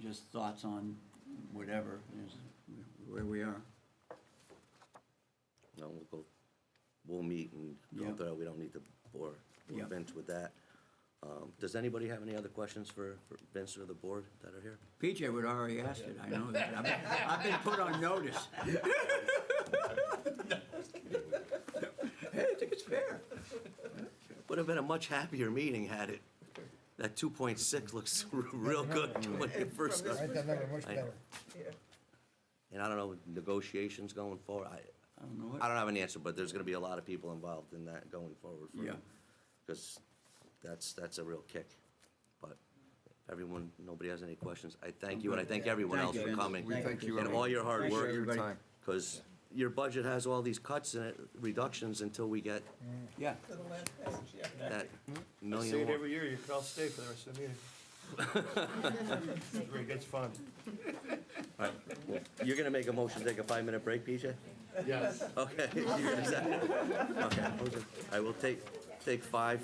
just thoughts on whatever, is where we are. No, we'll meet and go Yep. through it. We don't need to bore Yep. Vince with that. Does anybody have any other questions for Vince or the board that are here? PJ would already ask it, I know that, I've been put on notice. Hey, I think it's fair. Would have been a much happier meeting had it, that 2.6 looks real good when you first Right, started. that number much I- better. And I don't know, negotiations going forward, I don't know I don't have an answer, but there's gonna be a lot of people involved in that going forward. Yeah. Because that's a real kick. But everyone, nobody has any questions, I thank you, and I thank everyone Thank else you, for Vince. coming. We thank you, And all your hard Thank you, work, everybody. because your budget has all these cuts in it, reductions, until we get Yeah. To the last page, yeah. that Say million it more. every year, you can all stay for the rest of the meeting. It's great, it's fun. All right, well, you're gonna make a motion to take a 5-minute break, PJ? Yes. Okay. You're gonna second it? Okay, I will take 5.